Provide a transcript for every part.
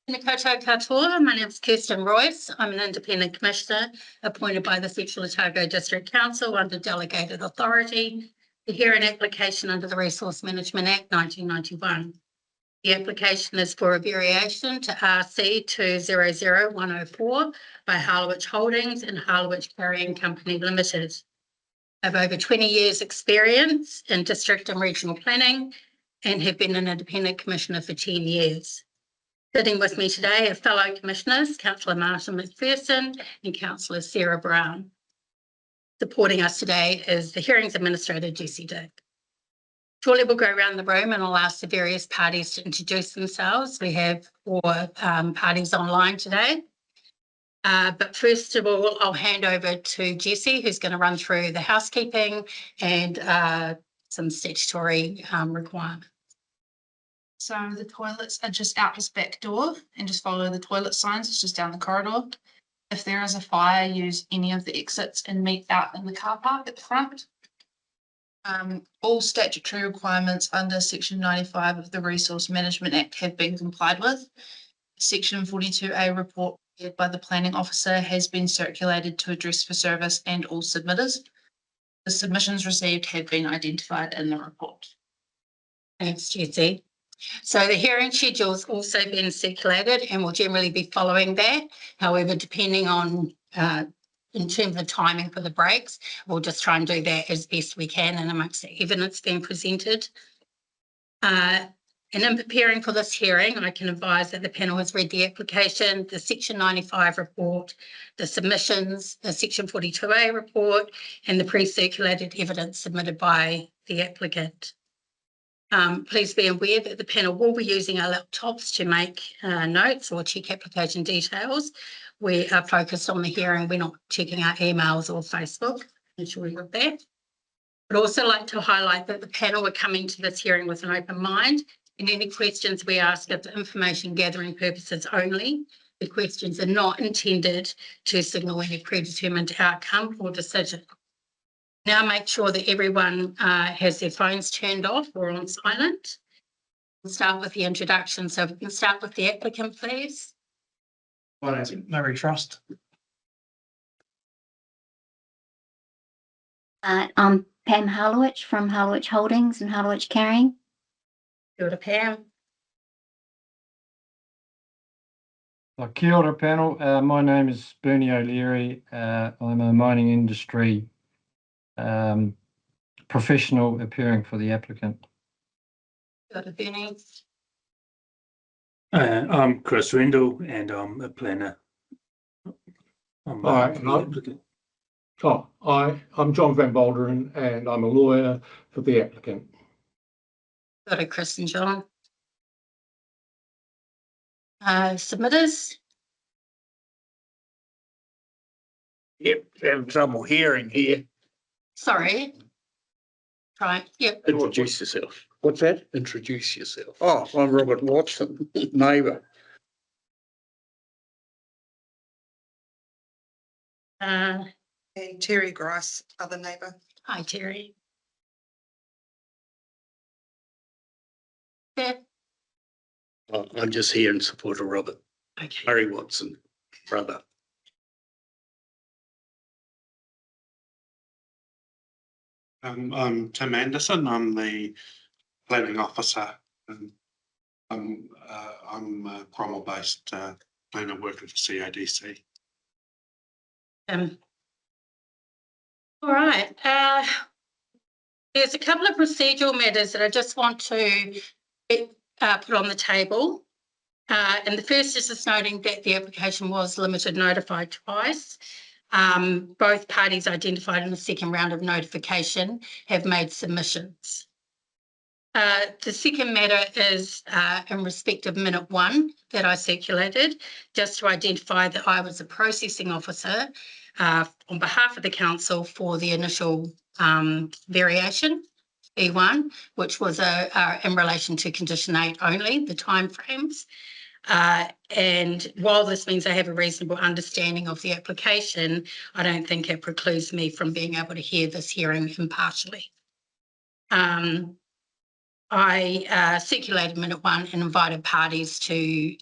Nikoto katoa. My name is Kirsten Royce. I'm an independent commissioner appointed by the Central Otago District Council under delegated authority to hear an application under the Resource Management Act 1991. The application is for a variation to RC 200104 by Harliwich Holdings and Harliwich Carrying Company Limited. I have over 20 years experience in district and regional planning and have been an independent commissioner for 10 years. Sitting with me today are fellow commissioners, Councillor Martin McPherson and Councillor Sarah Brown. Supporting us today is the Hearings Administrator, Jessie Dick. Shortly we'll go around the room and I'll ask the various parties to introduce themselves. We have 4 parties online today. But first of all, I'll hand over to Jessie, who's going to run through the housekeeping and some statutory requirements. So the toilets are just out this back door and just follow the toilet signs. It's just down the corridor. If there is a fire, use any of the exits and meet out in the car park at the front. All statutory requirements under Section 95 of the Resource Management Act have been complied with. Section 42A report prepared by the planning officer has been circulated to Address for Service and all submitters. The submissions received have been identified in the report. Thanks, Jessie. So the hearing schedule has also been circulated and will generally be following that. However, depending on in terms of timing for the breaks, we'll just try and do that as best we can and amongst the evidence being presented. And in preparing for this hearing, I can advise that the panel has read the application, the Section 95 report, the submissions, the Section 42A report, and the pre-circulated evidence submitted by the applicant. Please be aware that the panel will be using our laptops to make notes or check application details. We are focused on the hearing. We're not checking our emails or Facebook. Ensure you have that. I'd also like to highlight that the panel are coming to this hearing with an open mind, and any questions we ask are for information gathering purposes only. The questions are not intended to signal any predetermined outcome or decision. Now make sure that everyone has their phones turned off or on silent. We'll start with the introduction. So we can start with the applicant, please. My name's Murray Trust. I'm Pam Harliwich from Harliwich Holdings and Harliwich Carrying. Kia ora, Pam. Kia ora, panel. My name is Bernie O'Leary. I'm a mining industry professional appearing for the applicant. Kia ora, Bernie. I'm Chris Rendell and I'm a planner. I'm John Van Balderen and I'm a lawyer for the applicant. Kia ora, Chris and John. Submitters. Yep, having trouble hearing here. Sorry. Try. Yep. Introduce yourself. What's that? Introduce yourself. Oh, I'm Robert Watson, neighbour. And Terry Grice, other neighbour. hi, Terry. Yeah. I'm just here in support of Robert. Okay. Murray Watson, brother. I'm Tim Anderson. I'm the planning officer, and I'm a Cromwell-based planner working for CADC. All right. There's a couple of procedural matters that I just want to put on the table. And the first is just noting that the application was limited notified twice. Both parties identified in the second round of notification have made submissions. The second matter is in respect of minute 1 that I circulated, just to identify that I was a processing officer on behalf of the council for the initial variation, B1, which was in relation to condition 8 only, the timeframes. And while this means I have a reasonable understanding of the application, I don't think it precludes me from being able to hear this hearing impartially. I circulated minute one and invited parties to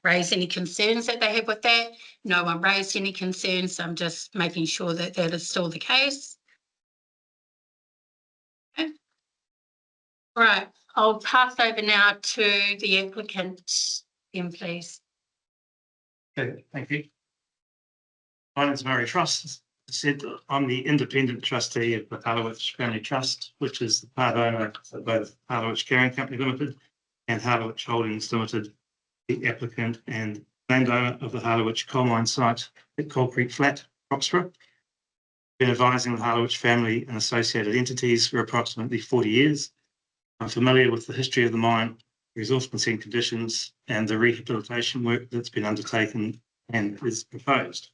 raise any concerns that they have with that. No one raised any concerns. I'm just making sure that that is still the case. Okay. Right, I'll pass over now to the applicant, please. Okay, thank you. My name is Murray Frost. As I said, I'm the independent trustee of the Harliwich Family Trust, which is the part owner of both Harliwich Carrying Company Limited and Harliwich Holdings Limited, the applicant and landowner of the Harliwich coal mine site at Coal Creek Flat, Roxburgh. Been advising the Harliwich family and associated entities for approximately 40 years. I'm familiar with the history of the mine, resource consent conditions, and the rehabilitation work that's been undertaken and is proposed.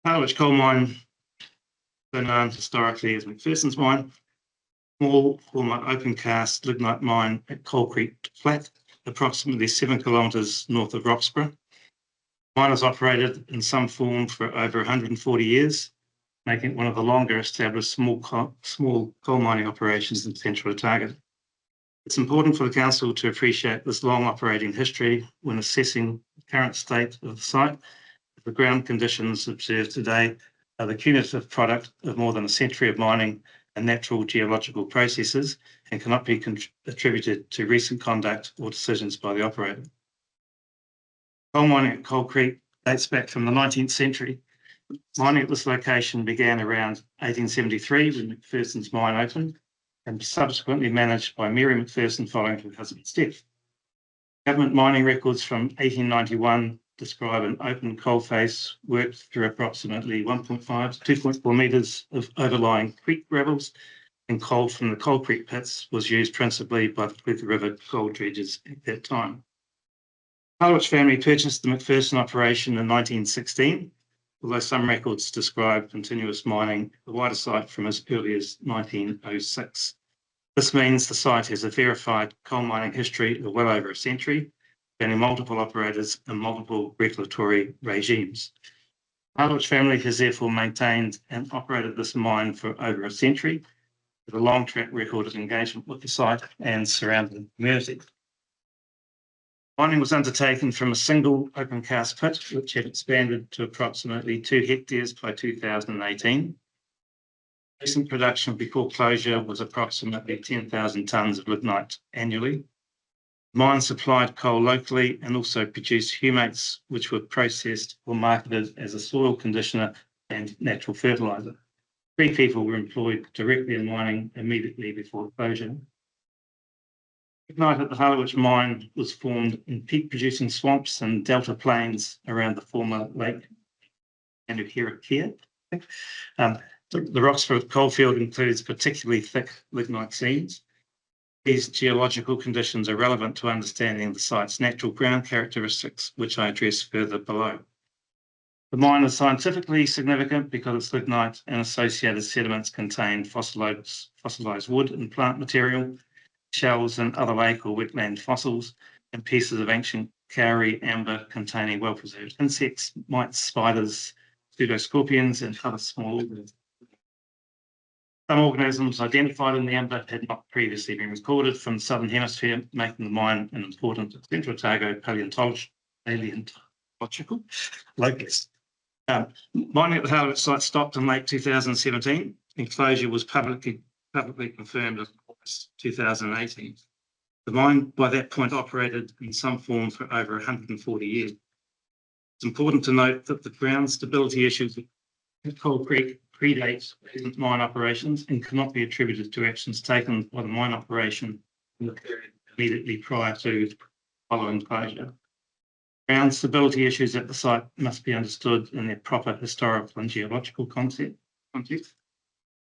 Harliwich coal mine, so known historically as McPherson's mine, small former open cast lignite mine at Coal Creek Flat, approximately 7 kilometres north of Roxburgh. Mine has operated in some form for over 140 years, making it one of the longer established small coal mining operations in Central Otago. It's important for the council to appreciate this long operating history when assessing the current state of the site. The ground conditions observed today are the cumulative product of more than a century of mining and natural geological processes and cannot be attributed to recent conduct or decisions by the operator. Coal mining at Coal Creek dates back from the 19th century. Mining at this location began around 1873 when McPherson's mine opened and subsequently managed by Mary McPherson following her husband's death. Government mining records from 1891 describe an open coalface worked through approximately 1.5 to 2.4 metres of overlying creek gravels, and coal from the Coal Creek pits was used principally by the Twiga River gold dredgers at that time. Harliwich family purchased the McPherson operation in 1916, although some records describe continuous mining at the wider site from as early as 1906. This means the site has a verified coal mining history of well over a century, spanning multiple operators and multiple regulatory regimes. Harliwich family has therefore maintained and operated this mine for over a century, with a long track record of engagement with the site and surrounding community. Mining was undertaken from a single open cast pit, which had expanded to approximately 2 hectares by 2018. Recent production before closure was approximately 10,000 tonnes of lignite annually. Mine supplied coal locally and also produced humates, which were processed or marketed as a soil conditioner and natural fertiliser. 3 people were employed directly in mining immediately before closure. Lignite at the Harliwich mine was formed in peat-producing swamps and delta plains around the former lake Harliwich. The Roxburgh coalfield includes particularly thick lignite seams. These geological conditions are relevant to understanding the site's natural ground characteristics, which I address further below. The mine is scientifically significant because its lignite and associated sediments contain fossilised wood and plant material, shells and other lake or wetland fossils, and pieces of ancient kauri amber containing well-preserved insects, mites, spiders, pseudoscorpions, and other small organisms. Some organisms identified in the amber had not previously been recorded from the Southern Hemisphere, making the mine an important Central Otago paleontological locus. Mining at the Harliwich site stopped in late 2017, and closure was publicly confirmed in August 2018. The mine by that point operated in some form for over 140 years. It's important to note that the ground stability issues at Coal Creek predates present mine operations and cannot be attributed to actions taken by the mine operation in the period immediately prior to following closure. Ground stability issues at the site must be understood in their proper historical and geological context.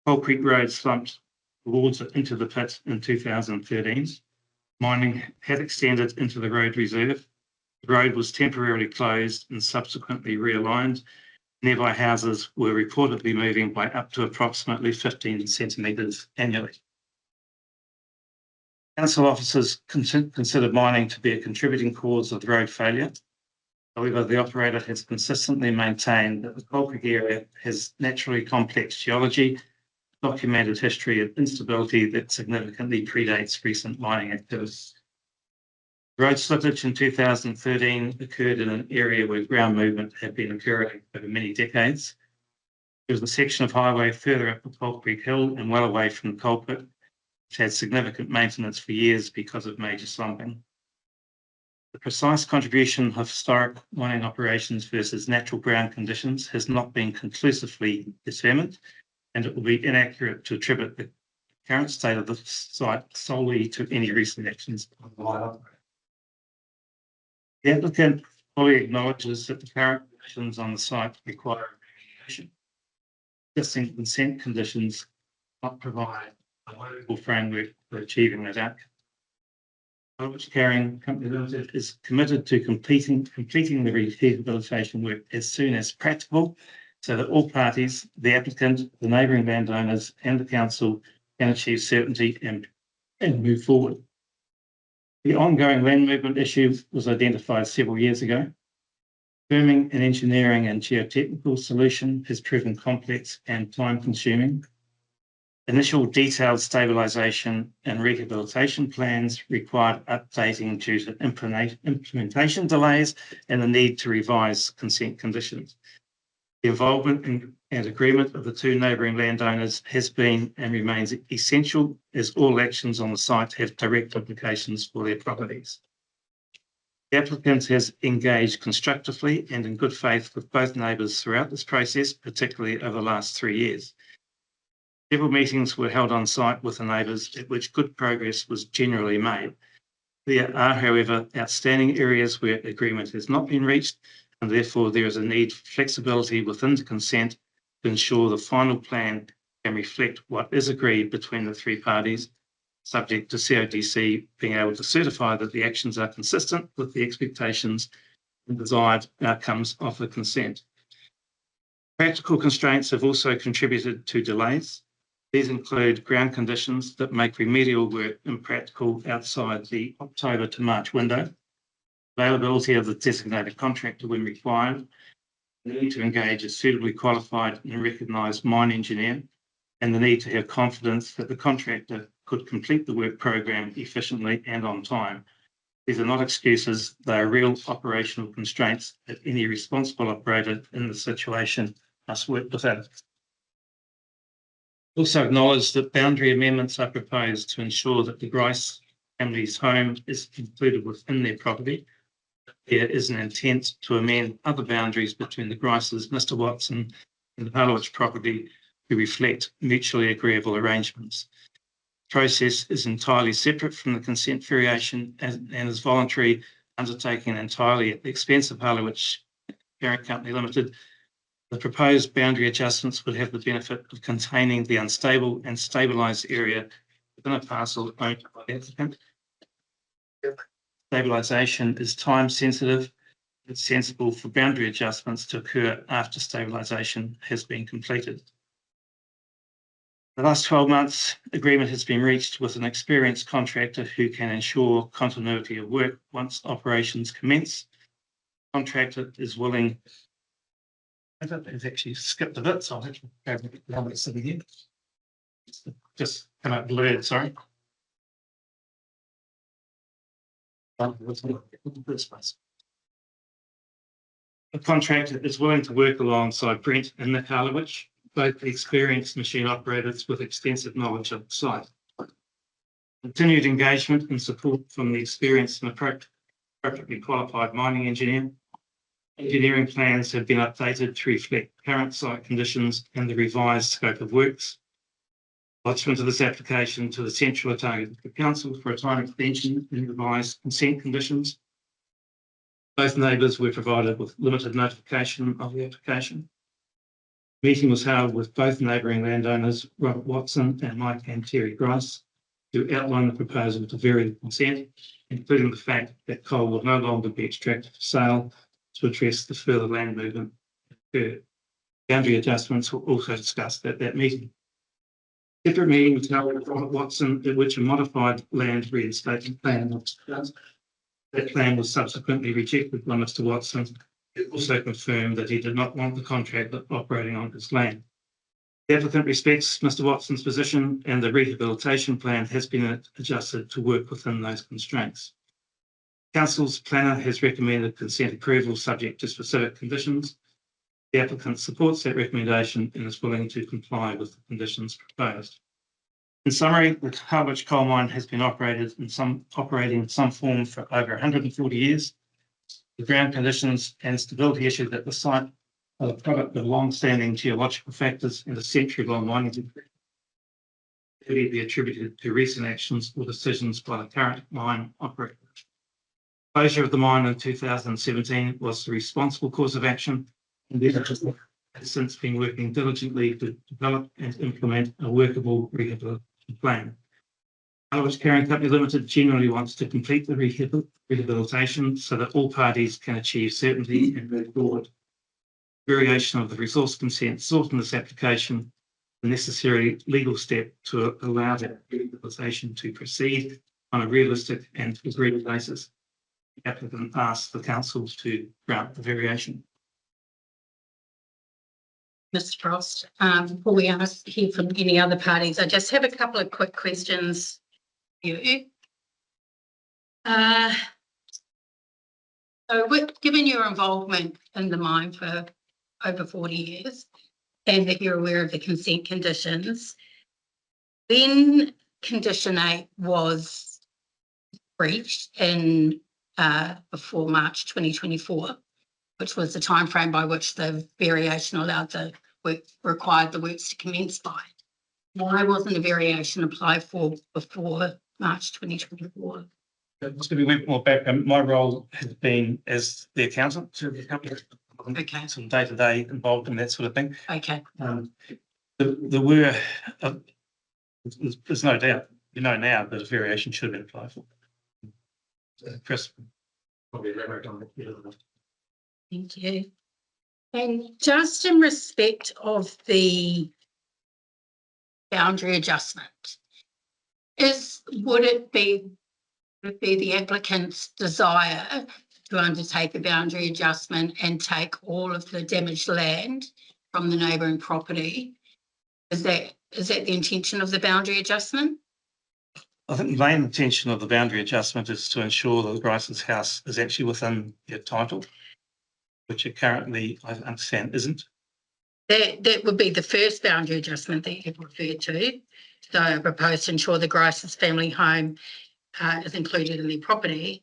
Coal Creek Road slumped towards into the pit in 2013. Mining had extended into the road reserve. The road was temporarily closed and subsequently realigned. Nearby houses were reportedly moving by up to approximately 15 centimetres annually. Council officers considered mining to be a contributing cause of the road failure. However, the operator has consistently maintained that the Coal Creek area has naturally complex geology, documented history of instability that significantly predates recent mining activity. Road slippage in 2013 occurred in an area where ground movement had been occurring over many decades. There was a section of highway further up the Coal Creek Hill and well away from the coal pit, which had significant maintenance for years because of major slumping. The precise contribution of historic mining operations versus natural ground conditions has not been conclusively determined, and it will be inaccurate to attribute the current state of the site solely to any recent actions of the mine operator. The applicant fully acknowledges that the current conditions on the site require remediation. Existing consent conditions not provide a workable framework for achieving that outcome. Harliwich Carrying Company Limited is committed to completing the rehabilitation work as soon as practical, so that all parties, the applicant, the neighbouring landowners, and the council can achieve certainty and move forward. The ongoing land movement issue was identified several years ago. Firming an engineering and geotechnical solution has proven complex and time-consuming. Initial detailed stabilisation and rehabilitation plans required updating due to implementation delays and the need to revise consent conditions. The involvement and agreement of the two neighbouring landowners has been and remains essential, as all actions on the site have direct implications for their properties. The applicant has engaged constructively and in good faith with both neighbours throughout this process, particularly over the last 3 years. Several meetings were held on site with the neighbours, at which good progress was generally made. There are, however, outstanding areas where agreement has not been reached, and therefore there is a need for flexibility within the consent to ensure the final plan can reflect what is agreed between the three parties, subject to CODC being able to certify that the actions are consistent with the expectations and desired outcomes of the consent. Practical constraints have also contributed to delays. These include ground conditions that make remedial work impractical outside the October to March window, availability of the designated contractor when required, the need to engage a suitably qualified and recognised mine engineer, and the need to have confidence that the contractor could complete the work program efficiently and on time. These are not excuses, they are real operational constraints that any responsible operator in the situation must work within. Also acknowledge that boundary amendments are proposed to ensure that the Grice family's home is included within their property. There is an intent to amend other boundaries between the Grices, Mr. Watson, and the Harliwich property to reflect mutually agreeable arrangements. The process is entirely separate from the consent variation and is voluntary, undertaken entirely at the expense of Harliwich Carrying Company Limited. The proposed boundary adjustments would have the benefit of containing the unstable and stabilised area within a parcel owned by the applicant. Stabilisation is time sensitive. It's sensible for boundary adjustments to occur after stabilisation has been completed. The last 12 months, agreement has been reached with an experienced contractor who can ensure continuity of work once operations commence. The contractor is willing. I've actually skipped a bit, so I'll have to grab the number sitting here. Just come out blurred, sorry. The contractor is willing to work alongside Brent and Nick Harliwich, both experienced machine operators with extensive knowledge of the site. Continued engagement and support from the experienced and appropriately qualified mining engineer. Engineering plans have been updated to reflect current site conditions and the revised scope of works. Lodgement of this application to the Central Otago Council for a time extension and revised consent conditions. Both neighbours were provided with limited notification of the application. Meeting was held with both neighbouring landowners, Robert Watson and Mike and Terry Grice, to outline the proposal to vary the consent, including the fact that coal will no longer be extracted for sale to address the further land movement. Boundary adjustments were also discussed at that meeting. Separate meeting was held with Robert Watson, at which a modified land reinstatement plan was discussed. That plan was subsequently rejected by Mr. Watson. It also confirmed that he did not want the contractor operating on his land. The applicant respects Mr. Watson's position and the rehabilitation plan has been adjusted to work within those constraints. Council's planner has recommended consent approval subject to specific conditions. The applicant supports that recommendation and is willing to comply with the conditions proposed. In summary, the Harliwich coal mine has been operating in some form for over 140 years. The ground conditions and stability issues at the site are the product of long-standing geological factors and a century-long mining history. They be attributed to recent actions or decisions by the current mine operator. Closure of the mine in 2017 was the responsible course of action, and the applicant has since been working diligently to develop and implement a workable rehabilitation plan. Harliwich Carrying Company Limited generally wants to complete the rehabilitation so that all parties can achieve certainty and move forward. Variation of the resource consent sought in this application, the necessary legal step to allow that rehabilitation to proceed on a realistic and agreed basis. The applicant asks the council to grant the variation. Mr. Frost, before we hear from any other parties, I just have a couple of quick questions for you. Given your involvement in the mine for over 40 years and that you're aware of the consent conditions, when Condition 8 was breached in before March 2024, which was the timeframe by which the variation allowed the work, required the works to commence by. Why wasn't a variation applied for before March 2024? Just to be a bit more back, my role has been as the accountant to the company. Okay. Some day-to-day involved in that sort of thing. Okay. There were, there's no doubt, you know now that a variation should have been applied for. Chris probably elaborate on that. Thank you. And just in respect of the boundary adjustment, would it be the applicant's desire to undertake a boundary adjustment and take all of the damaged land from the neighbouring property? Is that the intention of the boundary adjustment? I think the main intention of the boundary adjustment is to ensure that the Grice's house is actually within their title, which it currently, I understand, isn't. That would be the first boundary adjustment that you've referred to. So I propose to ensure the Grice's family home is included in their property,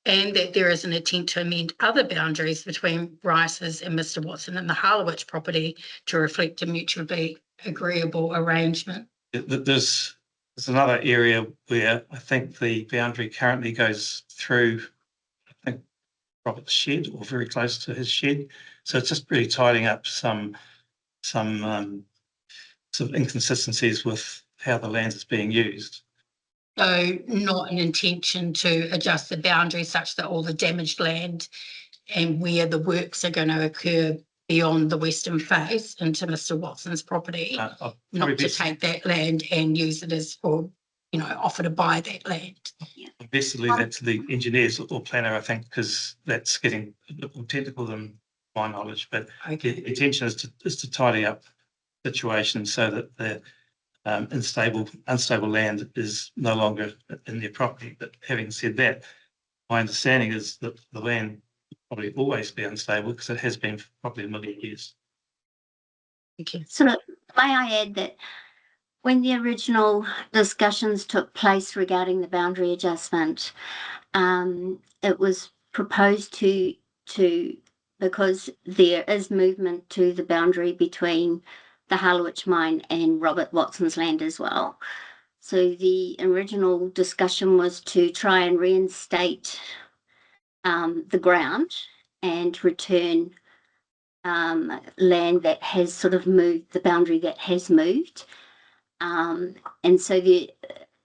and that there is an intent to amend other boundaries between Grice's and Mr. Watson and the Harliwich property to reflect a mutually agreeable arrangement. There's another area where I think the boundary currently goes through, I think, Robert's shed or very close to his shed. So it's just really tidying up some sort of inconsistencies with how the land is being used. So not an intention to adjust the boundary such that all the damaged land and where the works are going to occur beyond the western face into Mr. Watson's property, not to take that land and use it as for, offer to buy that land. Best to leave that to the engineers or planner, I think, because that's getting a bit more technical than my knowledge. But Okay. the intention is to tidy up the situation so that the unstable land is no longer in their property. But having said that, my understanding is that the land will probably always be unstable because it has been for probably a million years. Thank you. So may I add that when the original discussions took place regarding the boundary adjustment, it was proposed to because there is movement to the boundary between the Harliwich mine and Robert Watson's land as well. So the original discussion was to try and reinstate the ground and return land that has sort of moved, the boundary that has moved. And so the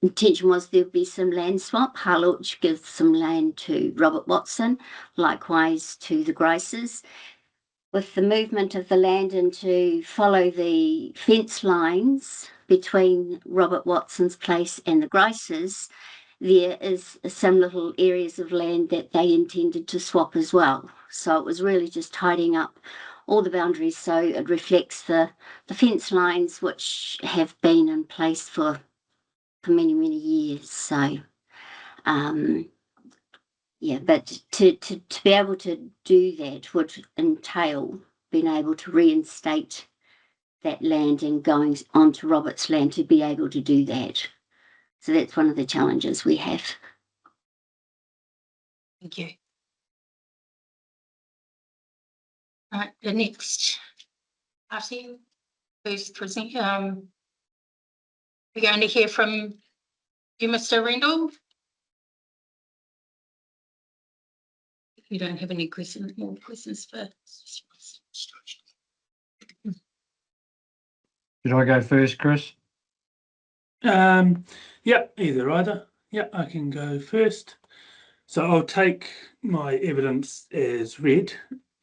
intention was there'd be some land swap. Harliwich gives some land to Robert Watson, likewise to the Grice's. With the movement of the land and to follow the fence lines between Robert Watson's place and the Grice's, there is some little areas of land that they intended to swap as well. So it was really just tidying up all the boundaries, so it reflects the fence lines which have been in place for many, many years. So, yeah, but to be able to do that would entail being able to reinstate that land and going onto Robert's land to be able to do that. So that's one of the challenges we have. Thank you. Right, the next party who's presenting, we're going to hear from you, Mr. Rendell. If you don't have any questions, more questions for. Should I go first, Chris? Yeah, either. Yeah, I can go first. So I'll take my evidence as read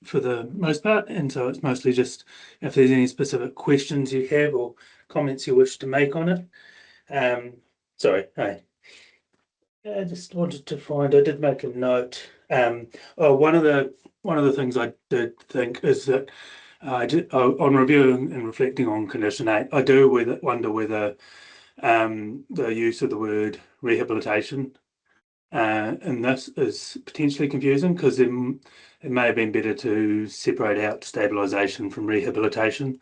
for the most part, and so it's mostly just if there's any specific questions you have or comments you wish to make on it. Sorry, I just wanted to find. I did make a note. One of the things I did think is that on reviewing and reflecting on condition 8, I do wonder whether the use of the word rehabilitation and this is potentially confusing because it may have been better to separate out stabilisation from rehabilitation,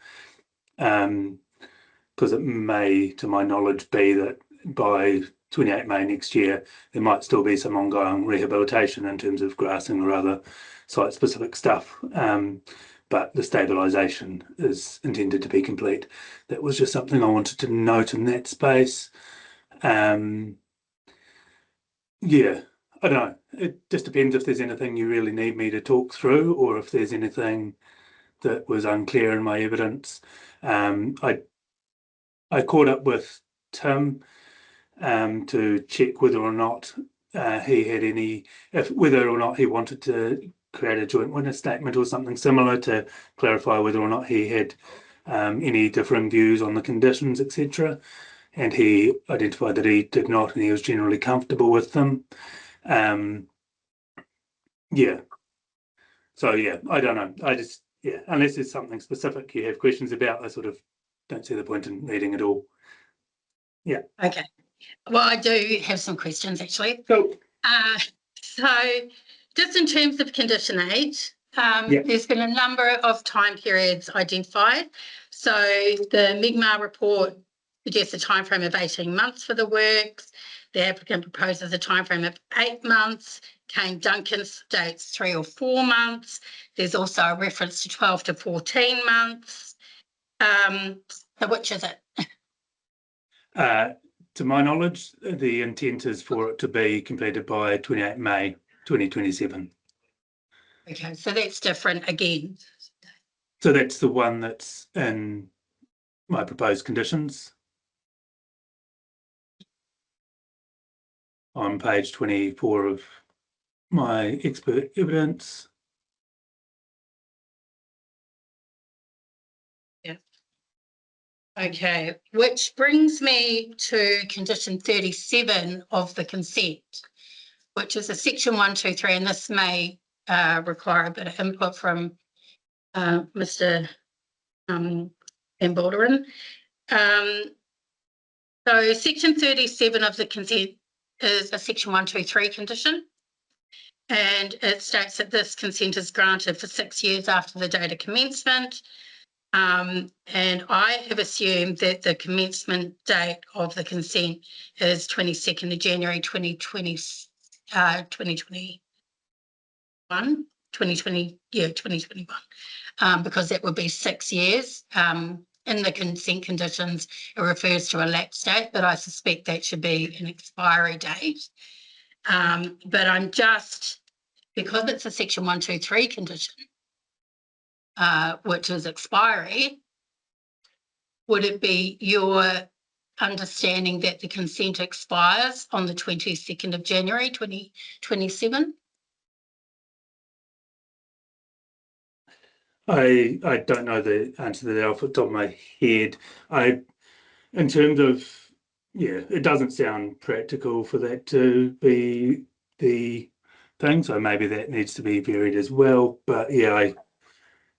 because it may, to my knowledge, be that by 28 May next year there might still be some ongoing rehabilitation in terms of grassing or other site-specific stuff, but the stabilisation is intended to be complete. That was just something I wanted to note in that space. Yeah, I don't know. It just depends if there's anything you really need me to talk through or if there's anything that was unclear in my evidence. I caught up with Tim to check whether or not he had whether or not he wanted to create a joint witness statement or something similar to clarify whether or not he had any differing views on the conditions, etc. And he identified that he did not, and he was generally comfortable with them. Yeah. So yeah, I don't know. Unless there's something specific you have questions about, I sort of don't see the point in reading it all. Yeah. Okay. Well, I do have some questions actually. Cool. So just in terms of condition 8, there's been a number of time periods identified. So the Mi'kmaq report suggests a timeframe of 18 months for the works. The applicant proposes a timeframe of 8 months. Kane Duncan states 3 or 4 months. There's also a reference to 12 to 14 months. So which is it? To my knowledge, the intent is for it to be completed by 28 May 2027. Okay, so that's different again. So that's the one that's in my proposed conditions on page 24 of my expert evidence. Yeah. Okay, which brings me to condition 37 of the consent, which is a section 1, 2, 3, and this may require a bit of input from Mr. Van Balderen. So section 37 of the consent is a section 1, 2, 3 condition. And it states that this consent is granted for 6 years after the date of commencement. And I have assumed that the commencement date of the consent is 22nd of January 2021, because that would be 6 years. In the consent conditions, it refers to a lapse date, but I suspect that should be an expiry date. But I'm just, because it's a section 1, 2, 3 condition, which is expiry, would it be your understanding that the consent expires on the 22nd of January 2027? I don't know the answer to that off the top of my head. In terms of, it doesn't sound practical for that to be the thing, so maybe that needs to be varied as well. But yeah,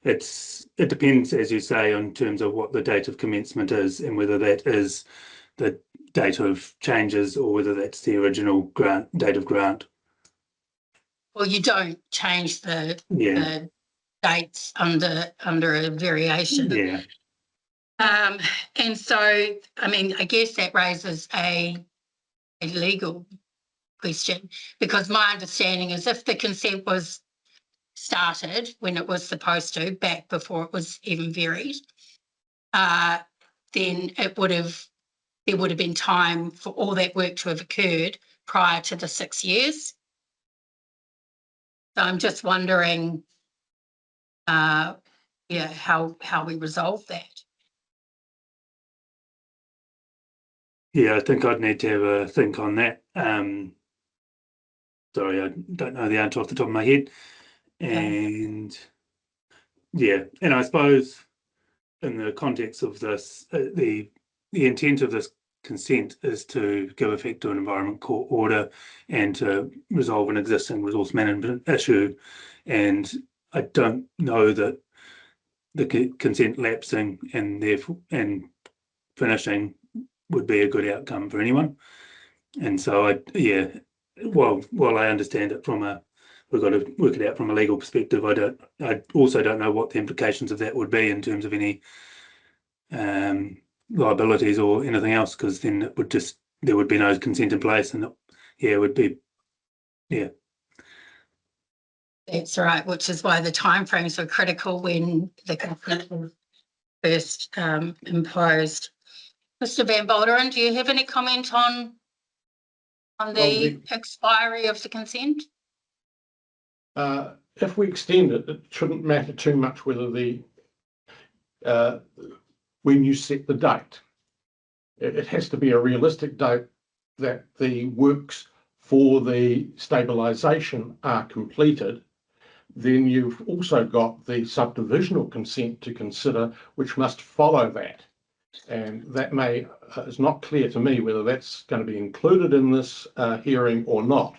it depends, as you say, in terms of what the date of commencement is and whether that is the date of changes or whether that's the original date of grant. Well, you don't change the dates under a variation. Yeah. And so, I mean, I guess that raises a legal question, because my understanding is if the consent was started when it was supposed to, back before it was even varied, then there would have been time for all that work to have occurred prior to the 6 years. So I'm just wondering, how we resolve that. Yeah, I think I'd need to have a think on that. Sorry, I don't know the answer off the top of my head. And and I suppose in the context of this, the intent of this consent is to give effect to an Environment Court order and to resolve an existing resource management issue. And I don't know that the consent lapsing and therefore finishing would be a good outcome for anyone. And so while I understand it we've got to work it out from a legal perspective, I also don't know what the implications of that would be in terms of any liabilities or anything else, because then there would be no consent in place, and it would be That's right, which is why the timeframes were critical when the consent was first imposed. Mr. Van Balderen, do you have any comment on the expiry of the consent? If we extend it, it shouldn't matter too much whether when you set the date. It has to be a realistic date that the works for the stabilisation are completed. Then you've also got the subdivisional consent to consider, which must follow that. And that is not clear to me whether that's going to be included in this hearing or not.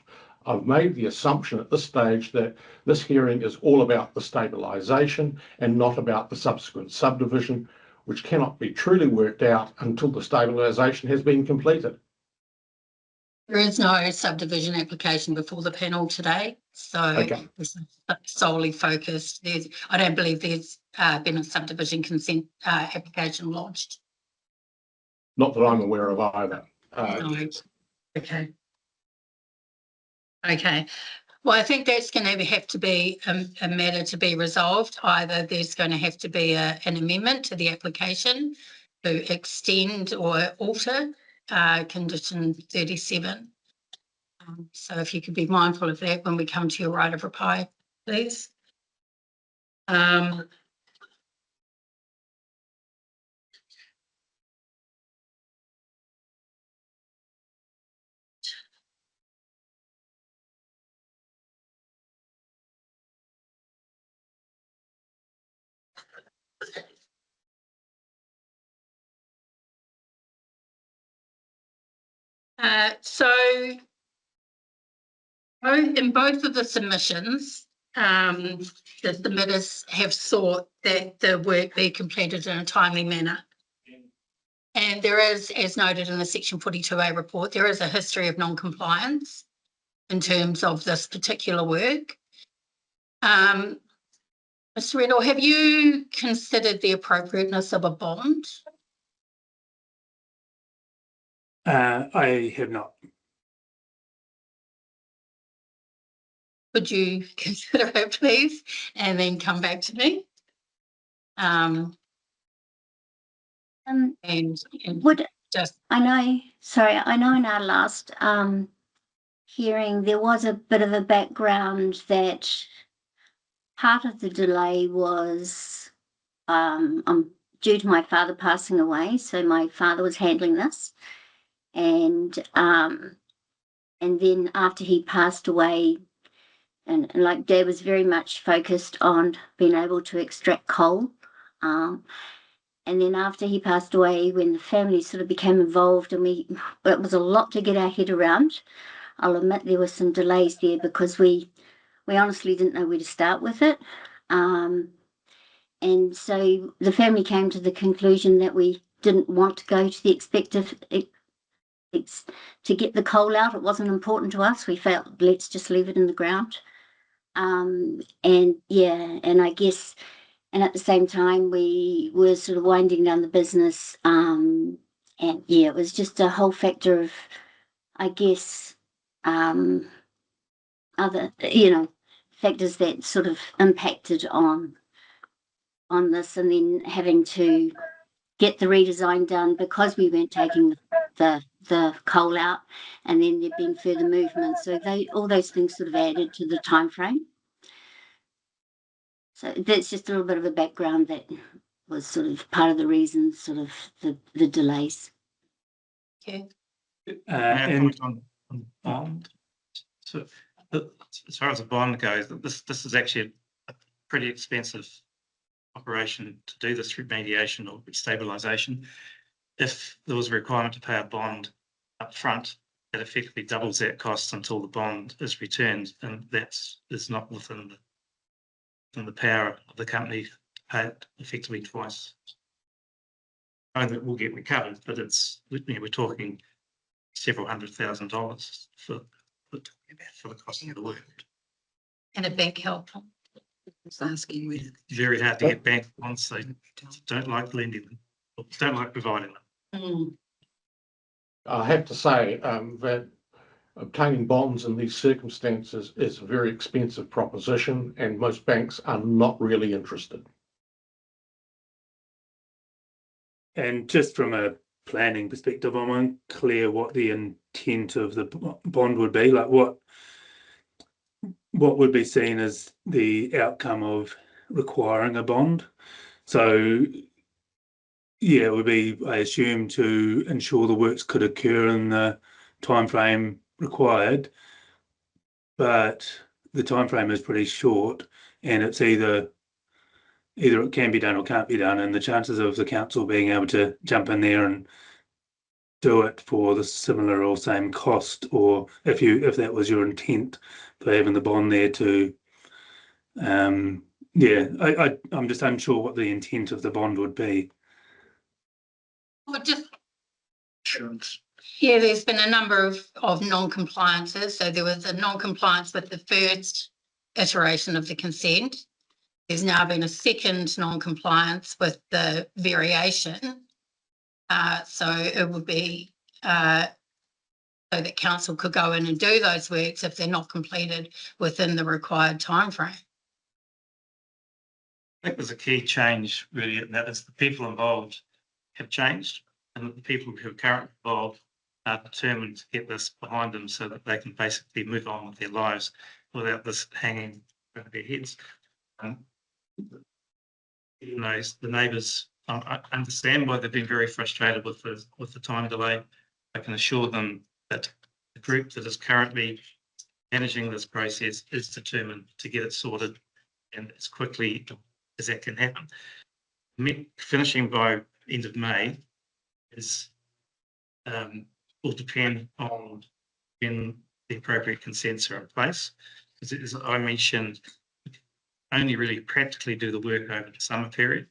I've made the assumption at this stage that this hearing is all about the stabilisation and not about the subsequent subdivision, which cannot be truly worked out until the stabilisation has been completed. There is no subdivision application before the panel today, so it's solely focused. I don't believe there's been a subdivision consent application lodged. Not that I'm aware of either. No. Okay. Well, I think that's going to have to be a matter to be resolved. Either there's going to have to be an amendment to the application to extend or alter condition 37. So if you could be mindful of that when we come to your right of reply, please. So in both of the submissions, the submitters have sought that the work be completed in a timely manner. And there is, as noted in the Section 42A report, there is a history of non-compliance in terms of this particular work. Mr. Riddle, have you considered the appropriateness of a bond? I have not. Could you consider it, please, and then come back to me? And just I know in our last hearing there was a bit of a background that part of the delay was due to my father passing away. So my father was handling this, and then after he passed away, and like Dad was very much focused on being able to extract coal. And then after he passed away, when the family sort of became involved, and it was a lot to get our head around. I'll admit there were some delays there because we honestly didn't know where to start with it. so the family came to the conclusion that we didn't want to go to the expected to get the coal out. It wasn't important to us. We felt let's just leave it in the ground. And I guess, and at the same time we were sort of winding down the business. And yeah, it was just a whole factor of, I guess, other, factors that sort of impacted on this, and then having to get the redesign done because we weren't taking the coal out, and then there being further movement. So all those things sort of added to the time frame. So that's just a little bit of a background that was sort of part of the reason, sort of the delays. Okay. And on bond. So as far as the bond goes, this is actually a pretty expensive operation to do this remediation or stabilisation. If there was a requirement to pay a bond up front, that effectively doubles that cost until the bond is returned, and is not within the power of the company to pay it effectively twice. I know that will get recovered, but we're talking several $100,000 for the cost of the work. And a bank help. Asking where. Very hard to get bank bonds. They don't like lending them, or don't like providing them. I have to say that obtaining bonds in these circumstances is a very expensive proposition, and most banks are not really interested. And just from a planning perspective, I'm unclear what the intent of the bond would be. Like what would be seen as the outcome of requiring a bond. So yeah, it would be, I assume, to ensure the works could occur in the time frame required, but the time frame is pretty short, and it's either it can be done or can't be done, and the chances of the council being able to jump in there and do it for the similar or same cost, or if that was your intent for having the bond there to I'm just unsure what the intent of the bond would be. Well, just Insurance. yeah, there's been a number of non-compliances. So there was a non-compliance with the first iteration of the consent. There's now been a second non-compliance with the variation. So it would be so that council could go in and do those works if they're not completed within the required timeframe. I think there's a key change really, and that is the people involved have changed, and that the people who are currently involved are determined to get this behind them so that they can basically move on with their lives without this hanging over their heads. Even though the neighbours, I understand why they've been very frustrated with the time delay. I can assure them that the group that is currently managing this process is determined to get it sorted and as quickly as that can happen. Finishing by end of May will depend on when the appropriate consents are in place. As I mentioned, only really practically do the work over the summer period.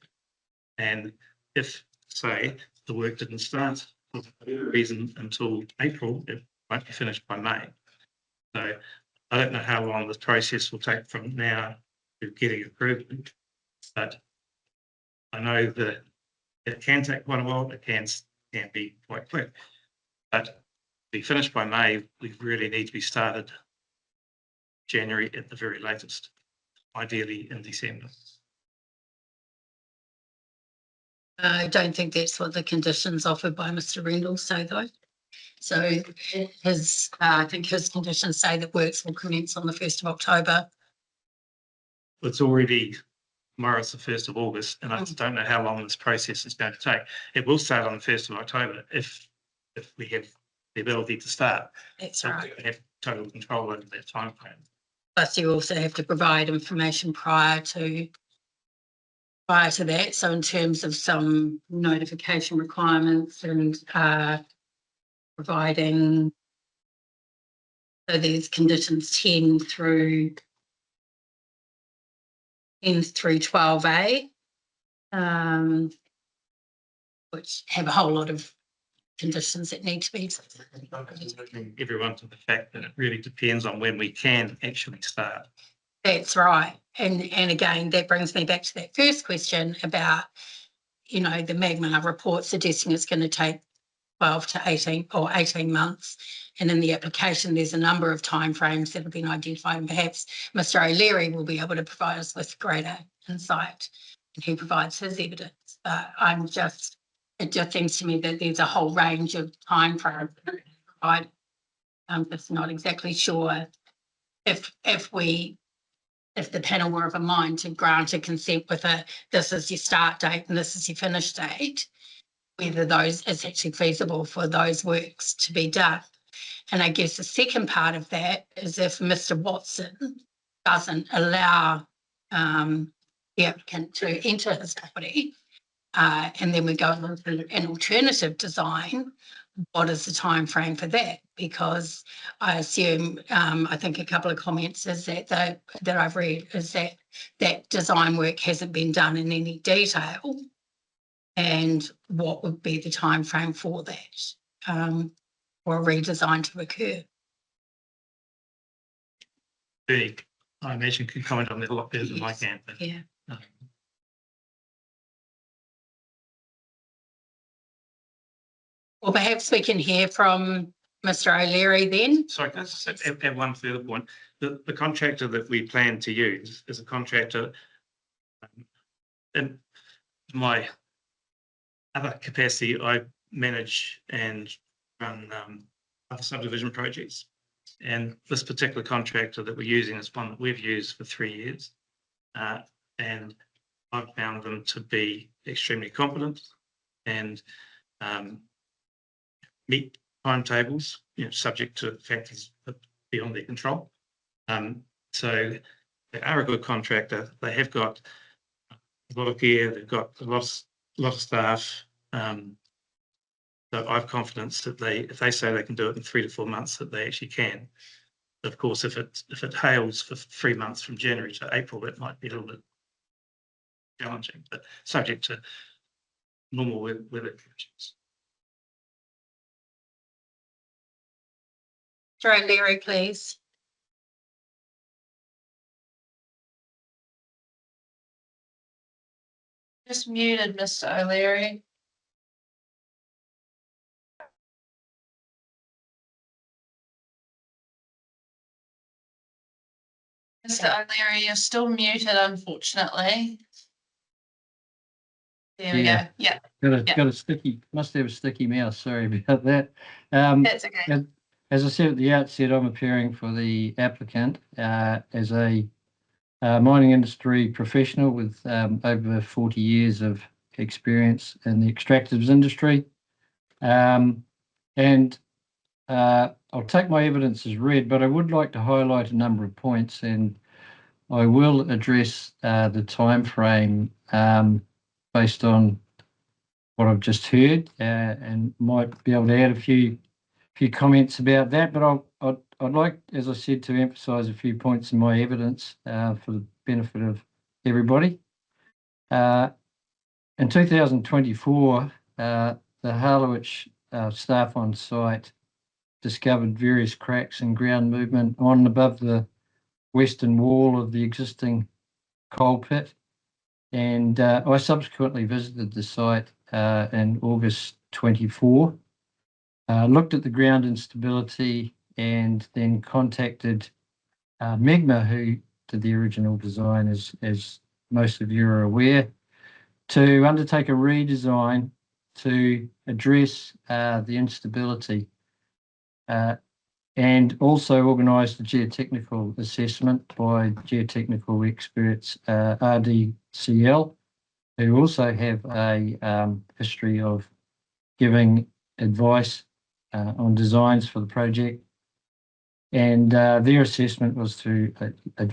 And if, say, the work didn't start for whatever reason until April, it won't be finished by May. So I don't know how long this process will take from now to getting approved, but I know that it can take quite a while. It can be quite quick, but to be finished by May, we really need to be started January at the very latest, ideally in December. I don't think that's what the conditions offered by Mr. Rendell say, though. So I think his conditions say that works will commence on the 1st of October. It's already, tomorrow's the 1st of August, and I don't know how long this process is going to take. It will start on the 1st of October if we have the ability to start. That's so right. We have total control over that time frame. Plus, you also have to provide information prior to that. So in terms of some notification requirements and providing, so there's conditions 10 through 12A, which have a whole lot of conditions that need to be. Everyone to the fact that it really depends on when we can actually start. That's right. And again, that brings me back to that first question about, the magma report suggesting it's going to take 12 to 18 or 18 months. And in the application, there's a number of timeframes that have been identified, and perhaps Mr. O'Leary will be able to provide us with greater insight, and he provides his evidence. But it just seems to me that there's a whole range of timeframes. I'm just not exactly sure if the panel were of a mind to grant a consent with this is your start date and this is your finish date, whether it's actually feasible for those works to be done. And I guess the second part of that is if Mr. Watson doesn't allow the applicant to enter his property, and then we go into an alternative design, what is the time frame for that? Because I assume, I think a couple of comments is that I've read is that design work hasn't been done in any detail, and what would be the time frame for that, or a redesign to occur? I imagine can comment on that a lot better than I can. But, Yeah. Well, perhaps we can hear from Mr. O'Leary then. Sorry, can I just add one further point? The contractor that we plan to use is a contractor in my other capacity. I manage and run other subdivision projects. And this particular contractor that we're using is one that we've used for 3 years. And I've found them to be extremely competent and meet timetables, subject to factors beyond their control. So they are a good contractor. They have got a lot of gear. They've got a lot of staff. So I have confidence that if they say they can do it in 3 to 4 months, that they actually can. Of course, if it hails for 3 months from January to April, that might be a little bit challenging, but subject to normal weather conditions. Mr. O'Leary, please. Just muted, Mr. O'Leary. Mr. O'Leary, you're still muted, unfortunately. There we go. Yeah, Got a sticky, must have a sticky mouse. Sorry about that. that's okay. As I said at the outset, I'm appearing for the applicant as a mining industry professional with over 40 years of experience in the extractives industry. And I'll take my evidence as read, but I would like to highlight a number of points, and I will address the time frame based on what I've just heard, and might be able to add a few comments about that. But I'd like, as I said, to emphasise a few points in my evidence for the benefit of everybody. In 2024, the Harliwich staff on site discovered various cracks and ground movement on and above the western wall of the existing coal pit. And I subsequently visited the site in August 24, looked at the ground instability, and then contacted Magma, who did the original design, as most of you are aware, to undertake a redesign to address the instability, and also organised a geotechnical assessment by geotechnical experts, RDCL, who also have a history of giving advice on designs for the project. And their assessment was to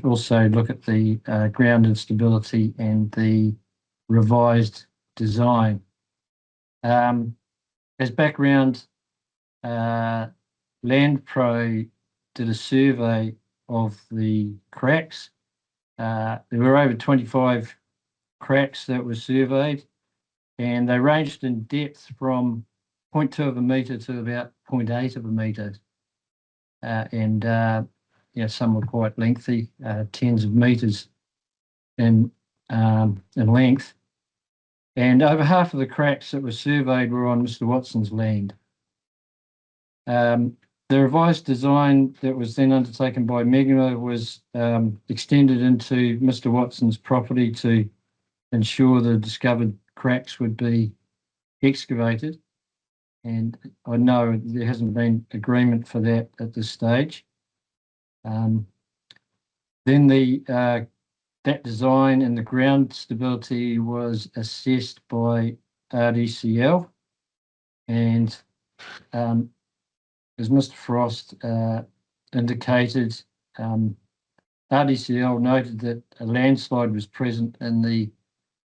also look at the ground instability and the revised design. As background, LandPro did a survey of the cracks. There were over 25 cracks that were surveyed, and they ranged in depth from 0.2 of a metre to about 0.8 of a metre. And some were quite lengthy, tens of metres in length. And over half of the cracks that were surveyed were on Mr. Watson's land. The revised design that was then undertaken by Megma was extended into Mr. Watson's property to ensure the discovered cracks would be excavated. And I know there hasn't been agreement for that at this stage. Then that design and the ground stability was assessed by RDCL, and as Mr. Frost indicated, RDCL noted that a landslide was present in the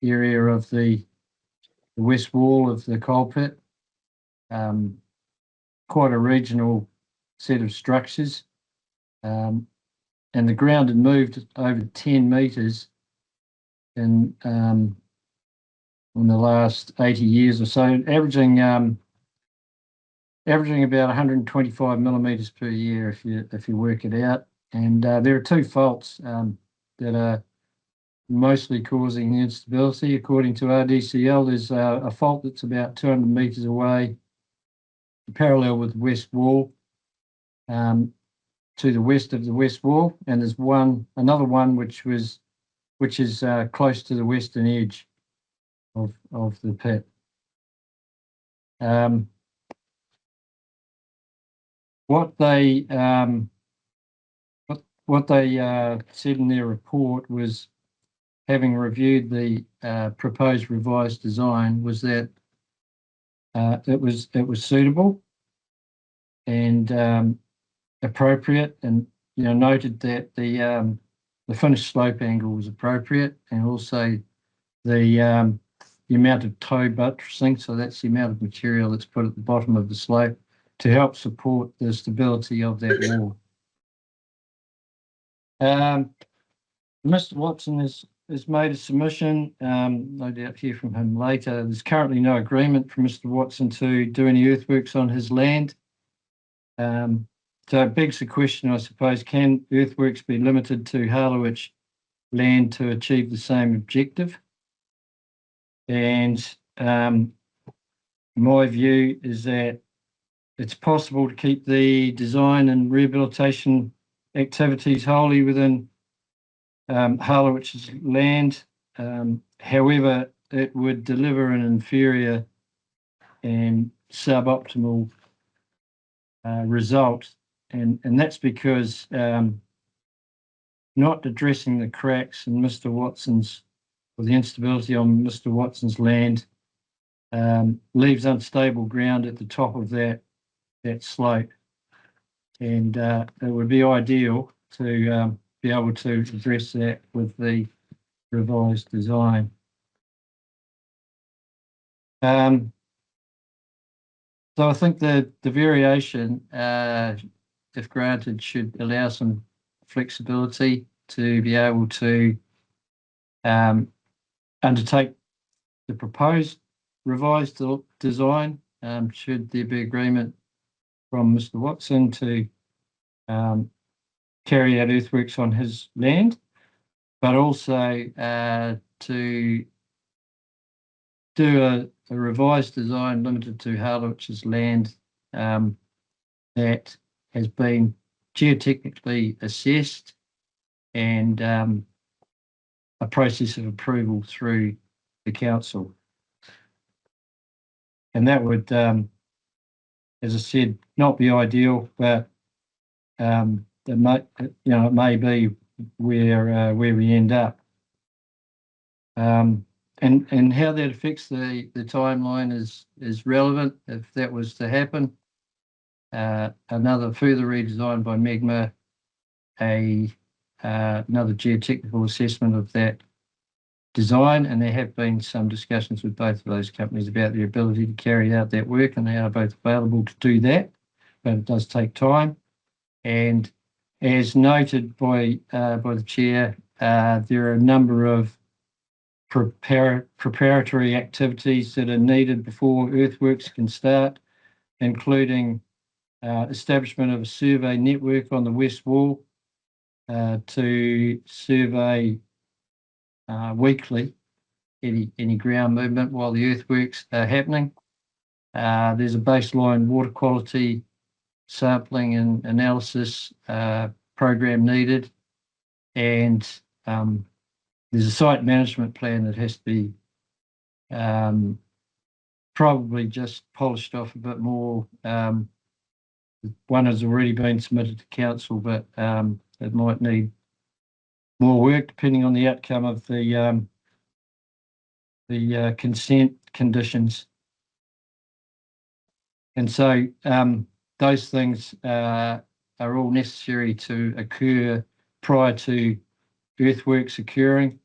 area of the west wall of the coal pit, quite a regional set of structures, and the ground had moved over 10 metres in the last 80 years or so, averaging about 125 millimetres per year if you work it out. And there are two faults that are mostly causing the instability. According to RDCL, there's a fault that's about 200 metres away, parallel with the west wall, to the west of the west wall, and there's another one which is close to the western edge of the pit. What they said in their report was, having reviewed the proposed revised design, was that it was suitable and appropriate, and noted that the finished slope angle was appropriate, and also the amount of toe buttressing, so that's the amount of material that's put at the bottom of the slope to help support the stability of that wall. Mr. Watson has made a submission, no doubt hear from him later. There's currently no agreement for Mr. Watson to do any earthworks on his land. So it begs the question, I suppose, can earthworks be limited to Harliwich land to achieve the same objective? And my view is that it's possible to keep the design and rehabilitation activities wholly within Harliwich's land. However, it would deliver an inferior and suboptimal result, and that's because not addressing the cracks in Mr. Watson's, or the instability on Mr. Watson's land, leaves unstable ground at the top of that slope, and it would be ideal to be able to address that with the revised design. So I think that the variation, if granted, should allow some flexibility to be able to undertake the proposed revised design, should there be agreement from Mr. Watson to carry out earthworks on his land, but also to do a revised design limited to Harliwich's land that has been geotechnically assessed, and a process of approval through the council. And that would, as I said, not be ideal, but it may be where we end up. And how that affects the timeline is relevant. If that was to happen, another further redesign by Megma, another geotechnical assessment of that design, and there have been some discussions with both of those companies about their ability to carry out that work, and they are both available to do that, but it does take time. And as noted by the chair, there are a number of preparatory activities that are needed before earthworks can start, including establishment of a survey network on the west wall to survey weekly any ground movement while the earthworks are happening. There's a baseline water quality sampling and analysis program needed, and there's a site management plan that has to be probably just polished off a bit more. One has already been submitted to council, but it might need more work depending on the outcome of the consent conditions. And so those things are all necessary to occur prior to earthworks occurring.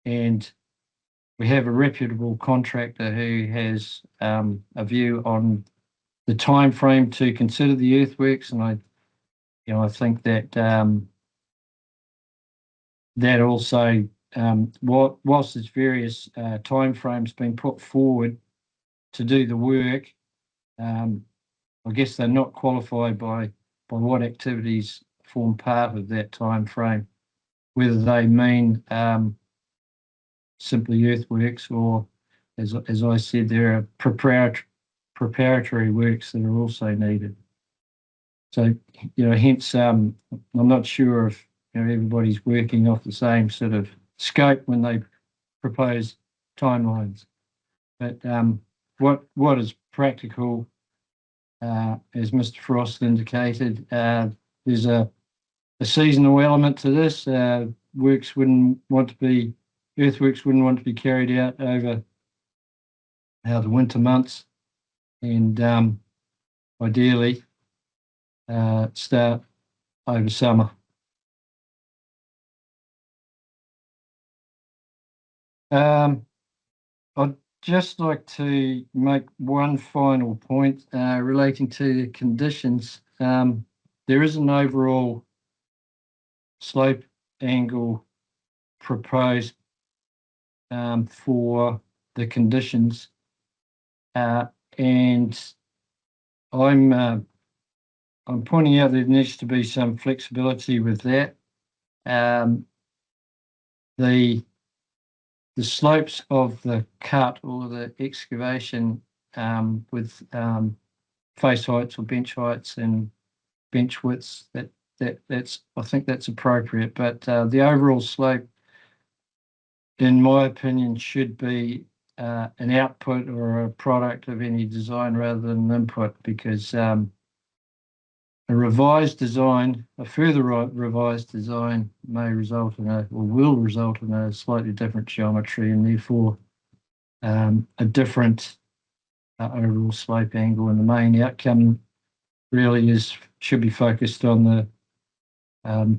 And we have a reputable contractor who has a view on the time frame to consider the earthworks, and I think that that also, whilst there's various time frames being put forward to do the work, I guess they're not qualified by what activities form part of that time frame, whether they mean simply earthworks or, as I said, there are preparatory works that are also needed. So, hence, I'm not sure if everybody's working off the same sort of scope when they propose timelines. But what is practical, as Mr. Frost indicated, there's a seasonal element to this. Earthworks wouldn't want to be carried out over the winter months, and ideally start over summer. I'd just like to make one final point relating to the conditions. There is an overall slope angle proposed for the conditions, and I'm pointing out there needs to be some flexibility with that. The slopes of the cut or the excavation with face heights or bench heights and bench widths, that's I think that's appropriate. But the overall slope, in my opinion, should be an output or a product of any design rather than an input, because a further revised design may result in will result in a slightly different geometry, and therefore a different overall slope angle. And the main outcome really should be focused on the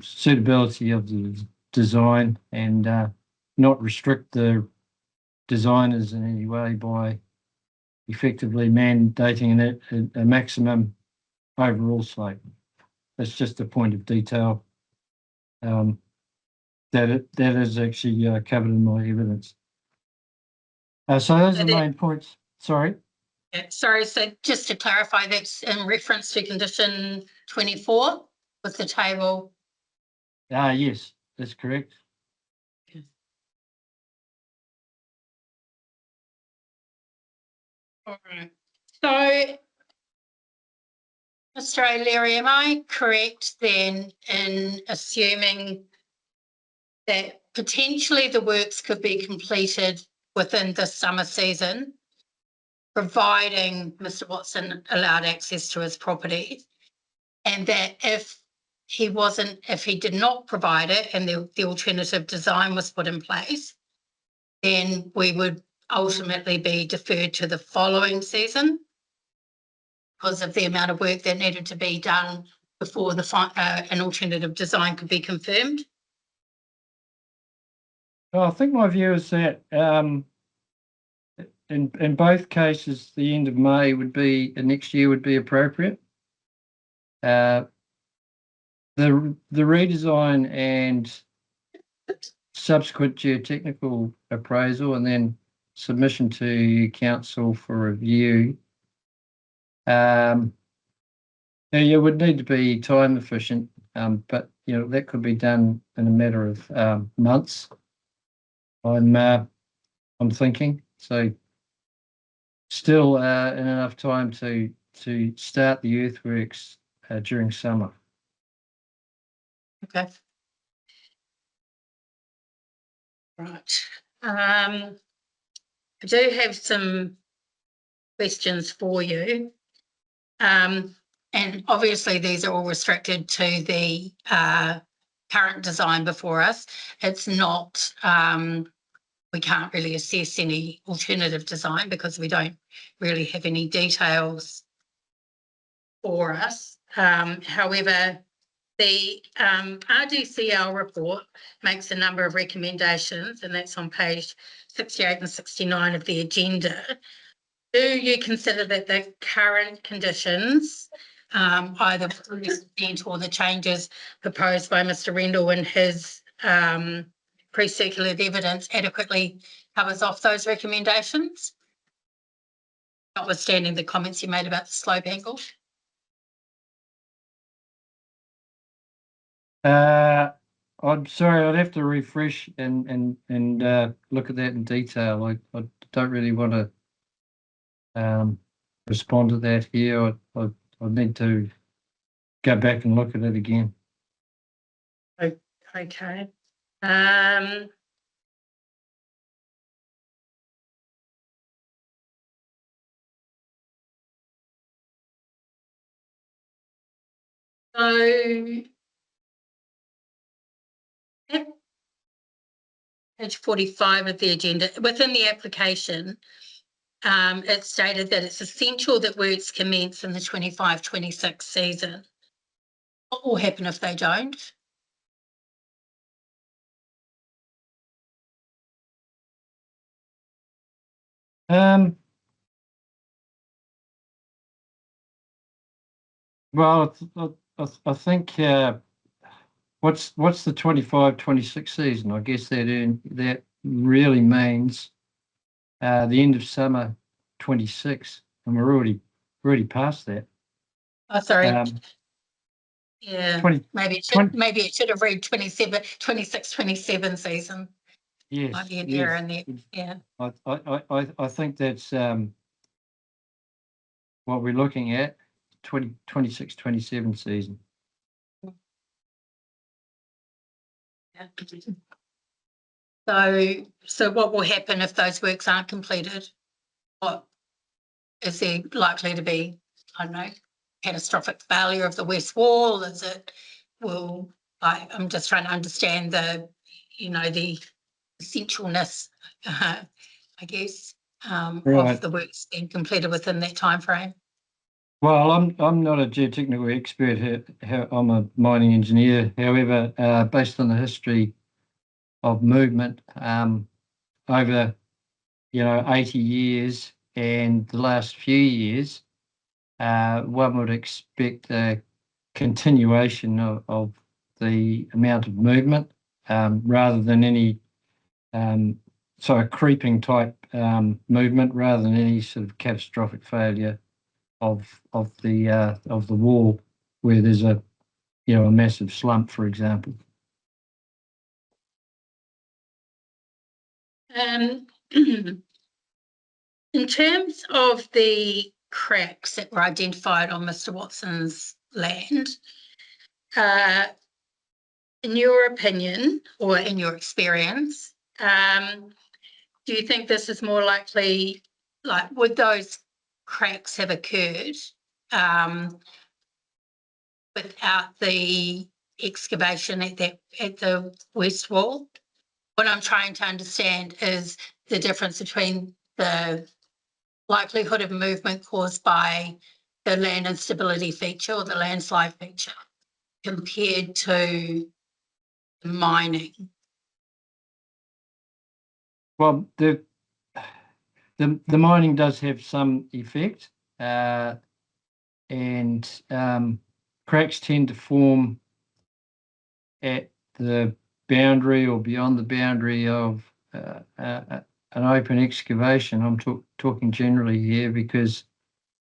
suitability of the design, and not restrict the designers in any way by effectively mandating a maximum overall slope. That's just a point of detail that is actually covered in my evidence. So those are the main points. Sorry. Sorry, so just to clarify, that's in reference to condition 24 with the table. Yes, that's correct. All right. So, Mr. O'Leary, am I correct then in assuming that potentially the works could be completed within the summer season, providing Mr. Watson allowed access to his property, and that if he did not provide it and the alternative design was put in place, then we would ultimately be deferred to the following season because of the amount of work that needed to be done before an alternative design could be confirmed? Well, I think my view is that in both cases, the end of May next year would be appropriate. The redesign and subsequent geotechnical appraisal and then submission to council for review. Now you would need to be time efficient, but that could be done in a matter of months. I'm thinking so. Still enough time to start the earthworks during summer. Okay. Right. I do have some questions for you. And obviously these are all restricted to the current design before us. It's not, we can't really assess any alternative design because we don't really have any details for us. However, the RDCL report makes a number of recommendations, and that's on page 68 and 69 of the agenda. Do you consider that the current conditions, either or the changes proposed by Mr. Rendell in his pre-circulated evidence adequately covers off those recommendations? Notwithstanding the comments you made about the slope angle. I'm sorry, I'd have to refresh and look at that in detail. I don't really want to respond to that here. I need to go back and look at it again. Okay. So page 45 of the agenda, within the application, it stated that it's essential that works commence in the 25-26 season. What will happen if they don't? Well, I think what's the 25-26 season? I guess that really means the end of summer 26, and we're already past that. Oh, sorry. Yeah, 20, maybe it should have read 26-27 season. yes, Might be an yes. error in there. Yeah. I think that's what we're looking at, 26-27 season. Yeah. So what will happen if those works aren't completed? What is there likely to be? I don't know, catastrophic failure of the west wall? Is it I'm just trying to understand the essentialness, I guess, Right. of the works being completed within that time frame. Well, I'm not a geotechnical expert here. I'm a mining engineer. However, based on the history of movement over 80 years and the last few years, one would expect a continuation of the amount of movement rather than any creeping type movement, rather than any sort of catastrophic failure of the wall where there's a massive slump, for example. In terms of the cracks that were identified on Mr. Watson's land, in your opinion or in your experience, do you think this is more likely, like would those cracks have occurred without the excavation at the west wall? What I'm trying to understand is the difference between the likelihood of movement caused by the land instability feature or the landslide feature compared to mining. Well, the mining does have some effect, and cracks tend to form at the boundary or beyond the boundary of an open excavation. I'm talking generally here because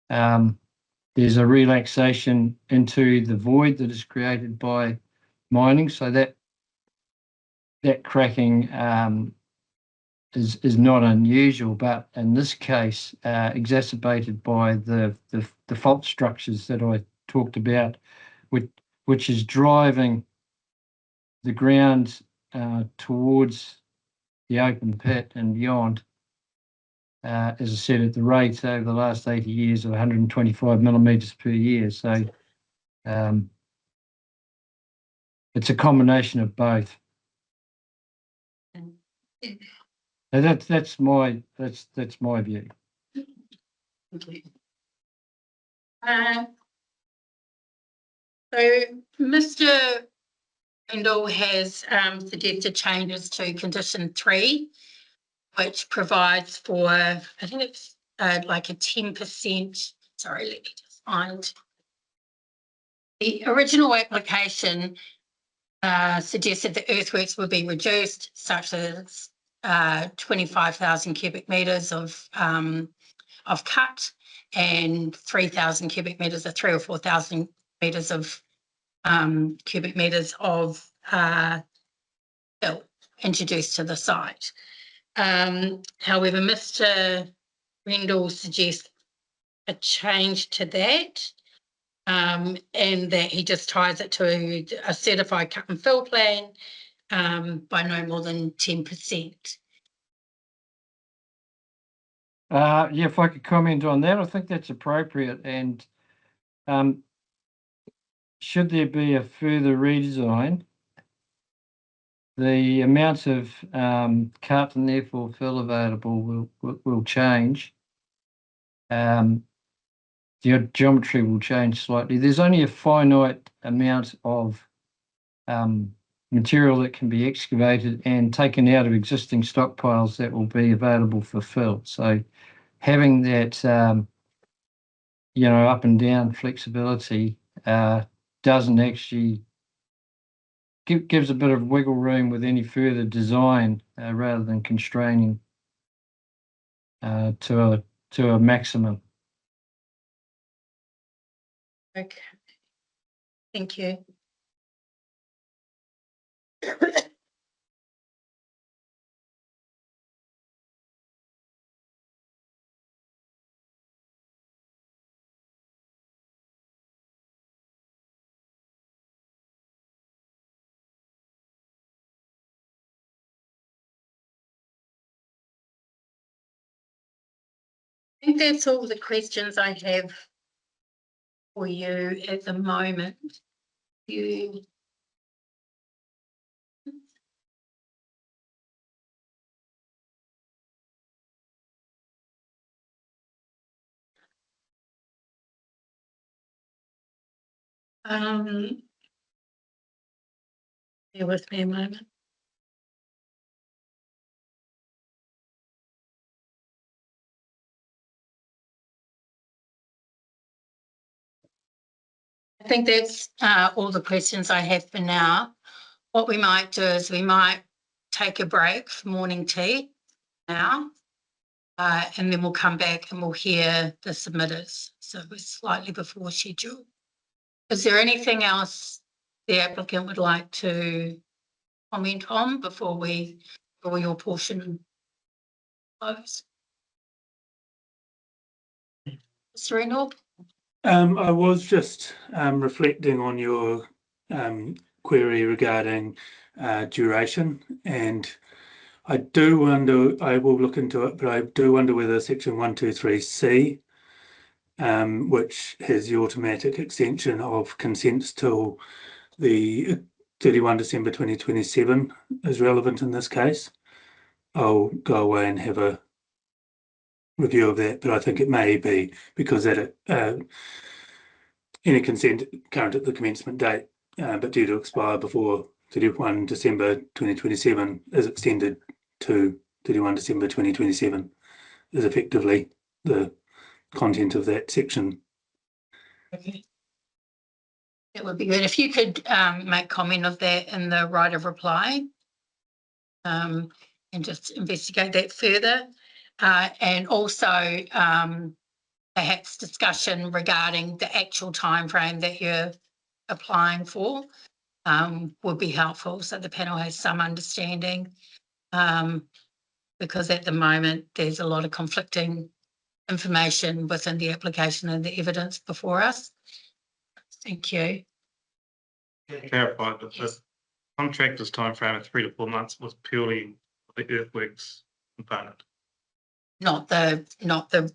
there's a relaxation into the void that is created by mining, so that cracking is not unusual, but in this case, exacerbated by the fault structures that I talked about, which is driving the ground towards the open pit and beyond. As I said, at the rate over the last 80 years of 125 millimetres per year. So it's a combination of both. And that's my view. So Mr. Rendell has suggested changes to condition 3, which provides for, I think it's like a 10%, sorry, let me just find. The original application suggested that earthworks would be reduced such as 25,000 cubic metres of cut and 3,000 cubic metres or 3,000 or 4,000 metres of cubic metres of fill introduced to the site. However, Mr. Rendell suggests a change to that, and that he just ties it to a certified cut and fill plan by no more than 10%. Yeah, if I could comment on that, I think that's appropriate. And should there be a further redesign, the amount of cut and therefore fill available will change. The geometry will change slightly. There's only a finite amount of material that can be excavated and taken out of existing stockpiles that will be available for fill. So having that, up and down flexibility doesn't actually gives a bit of wiggle room with any further design rather than constraining to a maximum. Okay, thank you. I think that's all the questions I have for you at the moment. You bear with me a moment. I think that's all the questions I have for now. What we might do is we might take a break for morning tea now, and then we'll come back and we'll hear the submitters. So we're slightly before schedule. Is there anything else the applicant would like to comment on before we draw your portion close? Mr. Rendell? I was just reflecting on your query regarding duration, and I do wonder, I will look into it, but I do wonder whether section 123C, which has the automatic extension of consents till the 31 December 2027 is relevant in this case. I'll go away and have a review of that, but I think it may be because that any consent current at the commencement date, but due to expire before 31 December 2027 is extended to 31 December 2027 is effectively the content of that section. Okay. That would be good. If you could make comment of that in the right of reply. And just investigate that further. And also perhaps discussion regarding the actual timeframe that you're applying for would be helpful, so the panel has some understanding. Because at the moment there's a lot of conflicting information within the application and the evidence before us. Thank you. Clarify that the contractor's timeframe of 3 to 4 months was purely the earthworks component, Not the, not the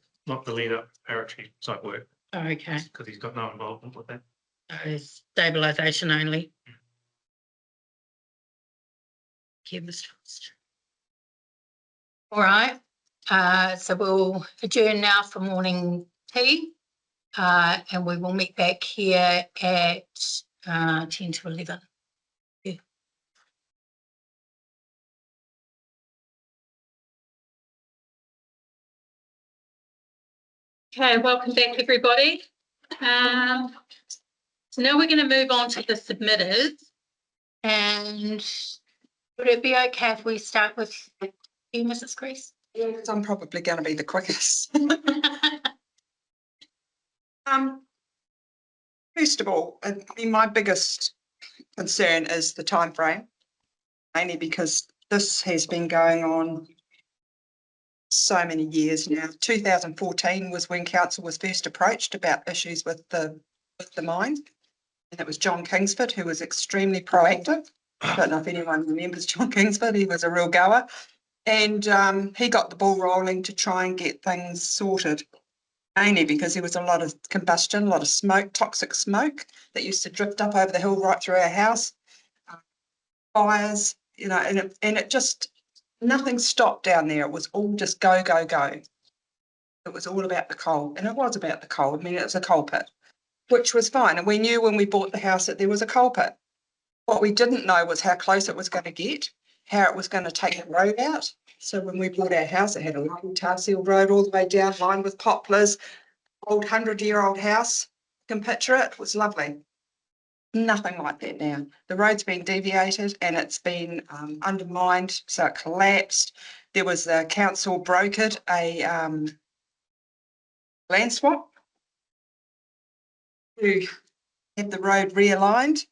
lead up preparatory site work, okay, because he's got no involvement with that. stabilisation only. All right, so we'll adjourn now for morning tea, and we will meet back here at 10 to 11. Okay, welcome back, everybody. So now we're going to move on to the submitters, and would it be okay if we start with you, Mrs. Crease? Yes, I'm probably going to be the quickest. First of all, I mean, my biggest concern is the time frame, mainly because this has been going on so many years now. 2014 was when council was first approached about issues with the mine, and it was John Kingsford who was extremely proactive. I don't know if anyone remembers John Kingsford. He was a real goer, and he got the ball rolling to try and get things sorted. Mainly because there was a lot of combustion, a lot of smoke, toxic smoke that used to drift up over the hill right through our house. Fires, you know, and it just, nothing stopped down there. It was all just go, go, go. It was all about the coal, and it was about the coal. I mean, it was a coal pit, which was fine. And we knew when we bought the house that there was a coal pit. What we didn't know was how close it was going to get, how it was going to take the road out. So when we bought our house, it had a lovely tar sealed road all the way down, lined with poplars. Old 100-year-old house, you can picture it, it was lovely. Nothing like that now. The road's been deviated and it's been undermined, so it collapsed. There was the council brokered a land swap to have the road realigned.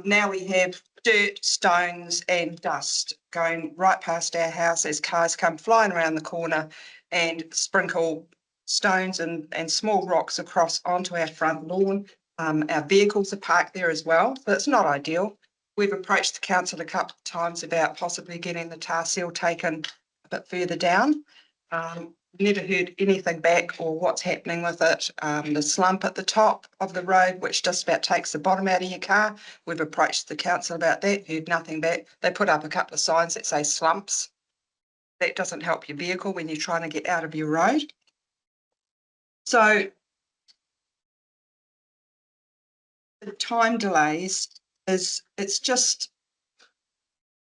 Now we have dirt, stones and dust going right past our house as cars come flying around the corner and sprinkle stones and small rocks across onto our front lawn. Our vehicles are parked there as well, so it's not ideal. We've approached the council a couple of times about possibly getting the tar seal taken a bit further down. Never heard anything back or what's happening with it. The slump at the top of the road, which just about takes the bottom out of your car, we've approached the council about that, heard nothing back. They put up a couple of signs that say slumps. That doesn't help your vehicle when you're trying to get out of your road. So the time delays it's just,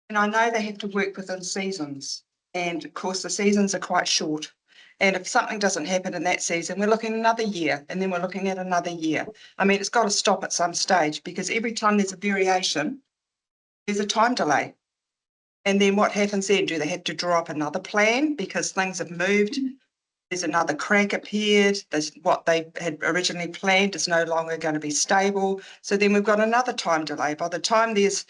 and I know they have to work within seasons, and of course the seasons are quite short. And if something doesn't happen in that season, we're looking another year, and then we're looking at another year. I mean, it's got to stop at some stage, because every time there's a variation, there's a time delay. And then what happens then? Do they have to draw up another plan because things have moved? There's another crack appeared. There's what they had originally planned is no longer going to be stable. So then we've got another time delay. By the time there's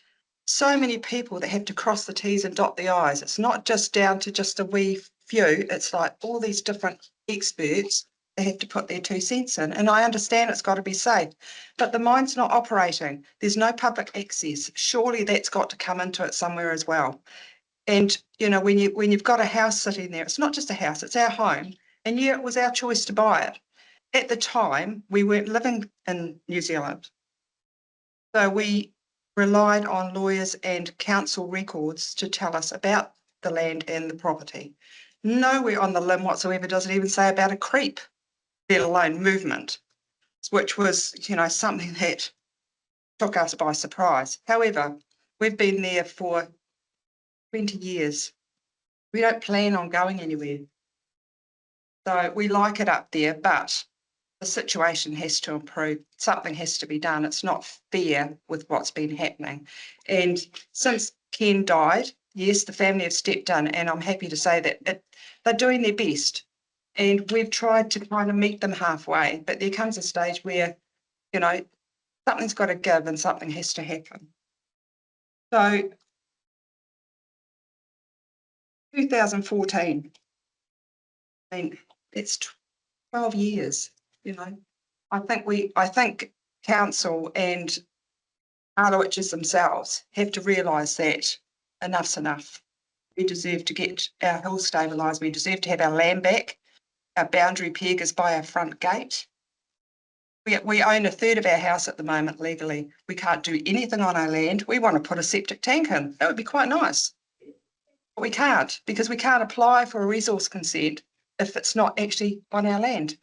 so many people that have to cross the T's and dot the I's, it's not just down to just a wee few. It's like all these different experts, they have to put their 2 cents in. And I understand it's got to be safe, but the mine's not operating. There's no public access. Surely that's got to come into it somewhere as well. And, you know, when you've got a house sitting there, it's not just a house, it's our home. And yeah, it was our choice to buy it. At the time, we weren't living in New Zealand. So we relied on lawyers and council records to tell us about the land and the property. Nowhere on the limb whatsoever does it even say about a creep, let alone movement, which was, you know, something that took us by surprise. However, we've been there for 20 years. We don't plan on going anywhere. So we like it up there, but the situation has to improve. Something has to be done. It's not fair with what's been happening. And since Ken died, yes, the family have stepped in, and I'm happy to say that they're doing their best. And we've tried to kind of meet them halfway, but there comes a stage where, you know, something's got to give and something has to happen. So 2014, I mean, it's 12 years, you know. I think council and Harliwich's themselves have to realise that enough's enough. We deserve to get our hill stabilised. We deserve to have our land back. Our boundary peg is by our front gate. We own a third of our house at the moment legally. We can't do anything on our land. We want to put a septic tank in. That would be quite nice. But we can't, because we can't apply for a resource consent if it's not actually on our land.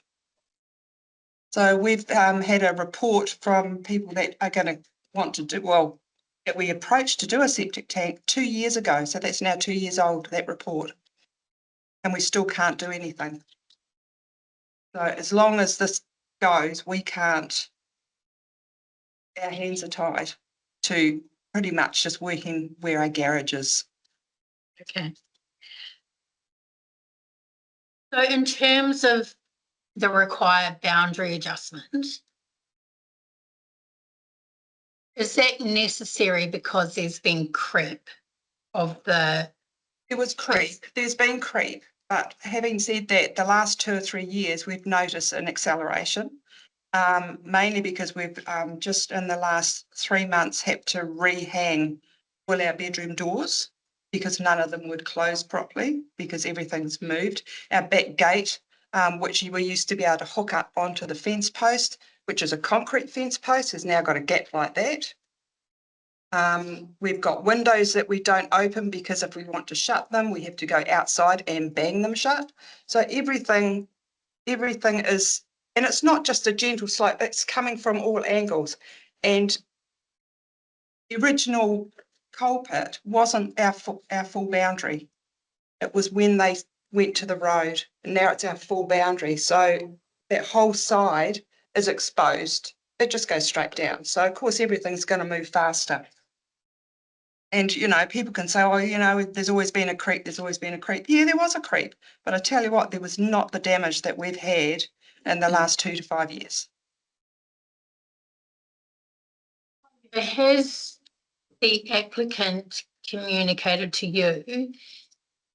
So we've had a report from people that are going to want to do, well, that we approached to do a septic tank 2 years ago. So that's now 2 years old, that report. And we still can't do anything. So as long as this goes, we can't, our hands are tied to pretty much just working where our garage is. Okay. So in terms of the required boundary adjustment, is that necessary because there's been creep of the? There was creep, there's been creep, but having said that, the last 2 or 3 years, we've noticed an acceleration, mainly because we've just in the last 3 months had to rehang all our bedroom doors because none of them would close properly because everything's moved. Our back gate, which we used to be able to hook up onto the fence post, which is a concrete fence post, has now got a gap like that. We've got windows that we don't open because if we want to shut them, we have to go outside and bang them shut. So everything is, and it's not just a gentle slope, it's coming from all angles. And the original coal pit wasn't our full boundary. It was when they went to the road, and now it's our full boundary. So that whole side is exposed. It just goes straight down. So of course everything's going to move faster. And, you know, people can say, oh, you know, there's always been a creep, there's always been a creep. Yeah, there was a creep. But I tell you what, there was not the damage that we've had in the last 2 to 5 years. Has the applicant communicated to you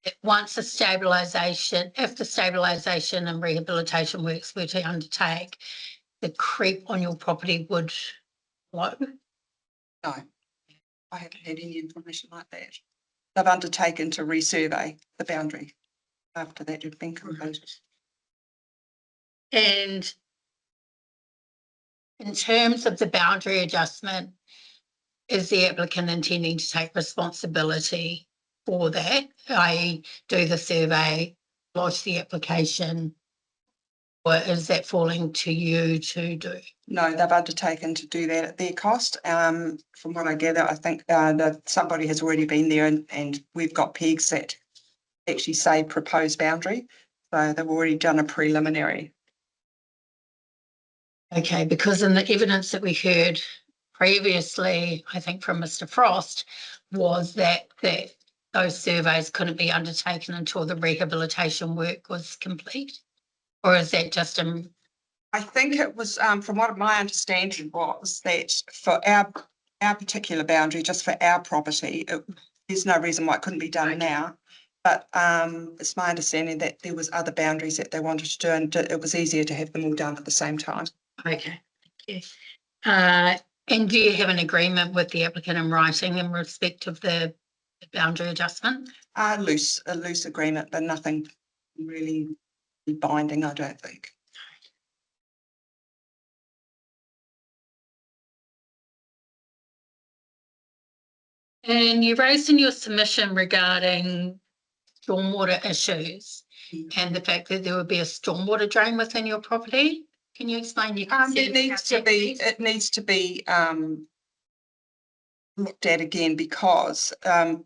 that once the stabilisation, if the stabilisation and rehabilitation works were to undertake, the creep on your property would flow? No, I haven't had any information like that. They've undertaken to resurvey the boundary after that had been completed. And in terms of the boundary adjustment, is the applicant intending to take responsibility for that, i.e. do the survey, lodge the application, or is that falling to you to do? No, they've undertaken to do that at their cost. From what I gather, I think that somebody has already been there and we've got pegs that actually say proposed boundary. So they've already done a preliminary. Okay, because in the evidence that we heard previously, I think from Mr. Frost, was that those surveys couldn't be undertaken until the rehabilitation work was complete? Or is that just I think it was, from what my understanding was, that for our particular boundary, just for our property, there's no reason why it couldn't be done now. But it's my understanding that there was other boundaries that they wanted to do, and it was easier to have them all done at the same time. okay, thank you. And do you have an agreement with the applicant in writing in respect of the boundary adjustment? A loose agreement, but nothing really binding, I don't think. And you raised in your submission regarding stormwater issues and the fact that there would be a stormwater drain within your property. Can you explain your It needs to be looked at again because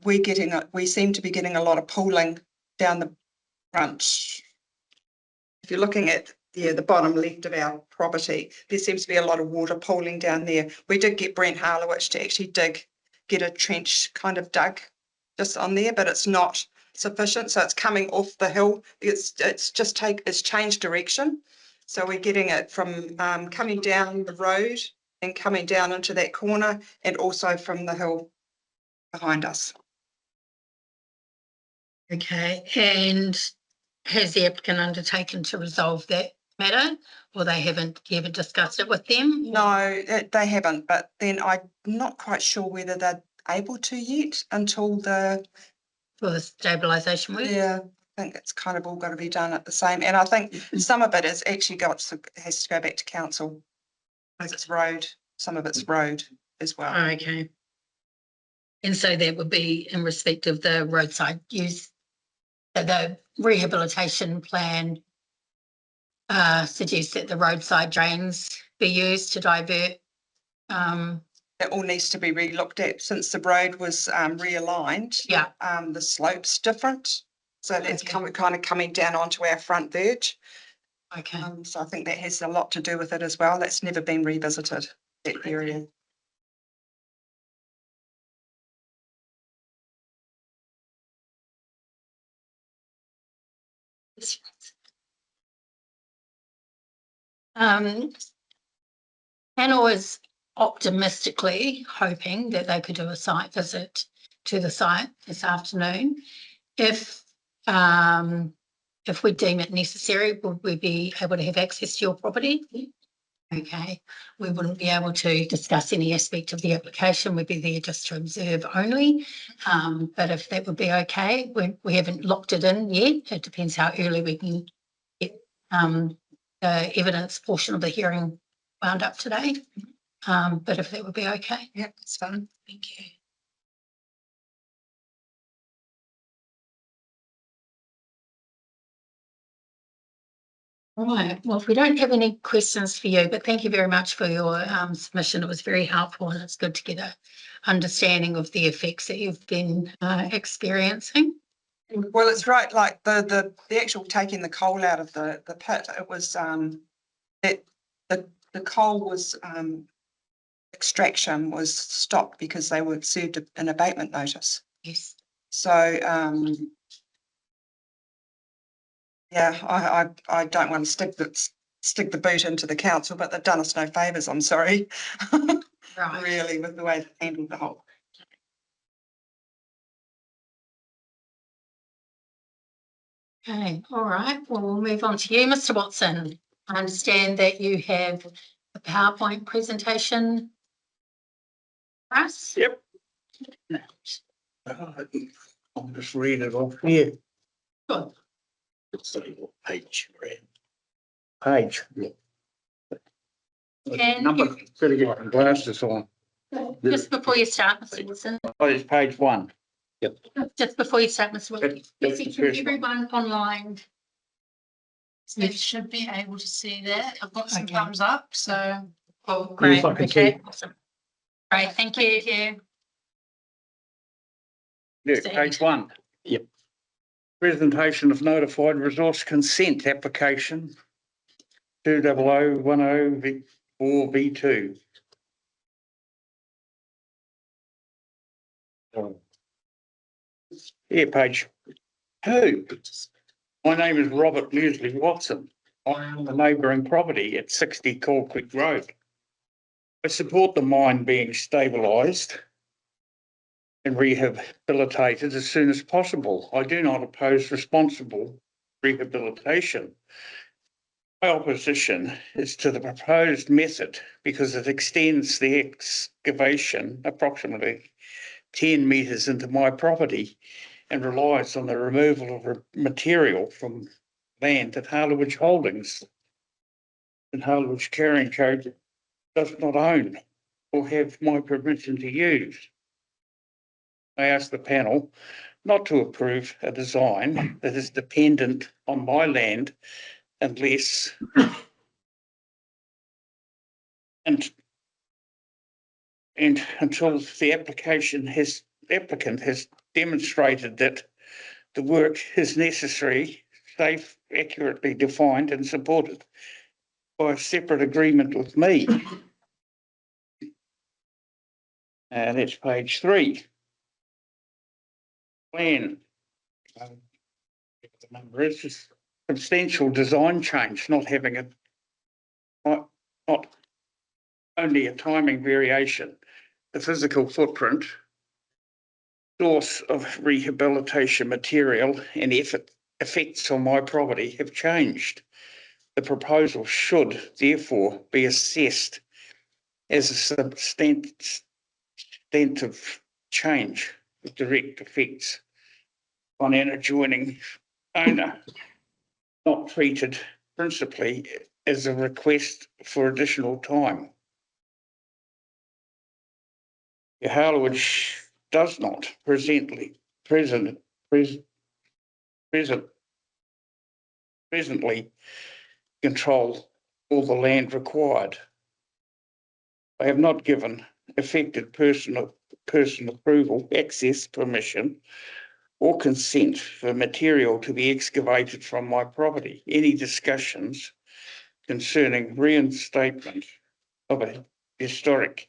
we seem to be getting a lot of pooling down the front. If you're looking at the bottom left of our property. There seems to be a lot of water pooling down there. We did get Brent Harliwich to actually get a trench kind of dug just on there, but it's not sufficient. So it's coming off the hill. It's changed direction. So we're getting it from coming down the road and coming down into that corner, and also from the hill behind us. Okay, and has the applicant undertaken to resolve that matter, or they haven't ever discussed it with them? No, they haven't, but then I'm not quite sure whether they're able to yet until For the stabilisation work? yeah, I think it's kind of all got to be done at the same. And I think some of it is actually has to go back to council. Because it's road, some of it's road as well. Oh, okay. And so that would be in respect of the roadside use, the rehabilitation plan suggests that the roadside drains be used to divert. It all needs to be re-looked at since the road was realigned. Yeah. The slope's different. So that's Okay. kind of coming down onto our front verge. Okay. So I think that has a lot to do with it as well. That's never been revisited, that area. Hannah was optimistically hoping that they could do a site visit to the site this afternoon. If we deem it necessary, would we be able to have access to your property? Okay, we wouldn't be able to discuss any aspect of the application. We'd be there just to observe only. But if that would be okay, we haven't locked it in yet. It depends how early we can get the evidence portion of the hearing wound up today. But if that would be okay. Yeah, it's fine. Thank you. Right, well, if we don't have any questions for you, but thank you very much for your submission. It was very helpful, and it's good to get a understanding of the effects that you've been experiencing. Well, it's right, like the actual taking the coal out of the pit, it was the coal was extraction was stopped because they were served an abatement notice. Yes. So yeah, I don't want to stick the boot into the council, but they've done us no favours, I'm sorry. Right. Really, with the way they handled the whole. Okay, all right. Well, we'll move on to you, Mr. Watson. I understand that you have a PowerPoint presentation for us. Yep. I'll just read it off here. Sure. Let's see what page you're in. Page. Yeah. And Number, you- better get my glasses on. Just before you start, Mr. Watson. Oh, it's page 1. Just before you start, Mr. Watson. That's the Can first one. everyone online? You should be able to see that. I've got some Okay. thumbs up, so. Oh, great. Yes, I can Okay, see. awesome. Great, thank you. Yeah, page 1. Yep. Presentation of notified resource consent application 20010V4V2. Yeah, page 2. My name is Robert Leslie Watson. I own the neighbouring property at 60 Coal Creek Road. I support the mine being stabilised and rehabilitated as soon as possible. I do not oppose responsible rehabilitation. My opposition is to the proposed method because it extends the excavation approximately 10 metres into my property and relies on the removal of material from land that Harliwich Holdings and Harliwich Carrying Code does not own or have my permission to use. I ask the panel not to approve a design that is dependent on my land unless and until the applicant has demonstrated that the work is necessary safe, accurately defined and supported by a separate agreement with me. And that's page 3. Plan. The number is just substantial design change, not having a, not only a timing variation, the physical footprint, source of rehabilitation material and effects on my property have changed. The proposal should therefore be assessed as a substantive change with direct effects on an adjoining owner, not treated principally as a request for additional time. Harliwich does not presently control all the land required. I have not given affected person approval, access, permission, or consent for material to be excavated from my property. Any discussions concerning reinstatement of a historic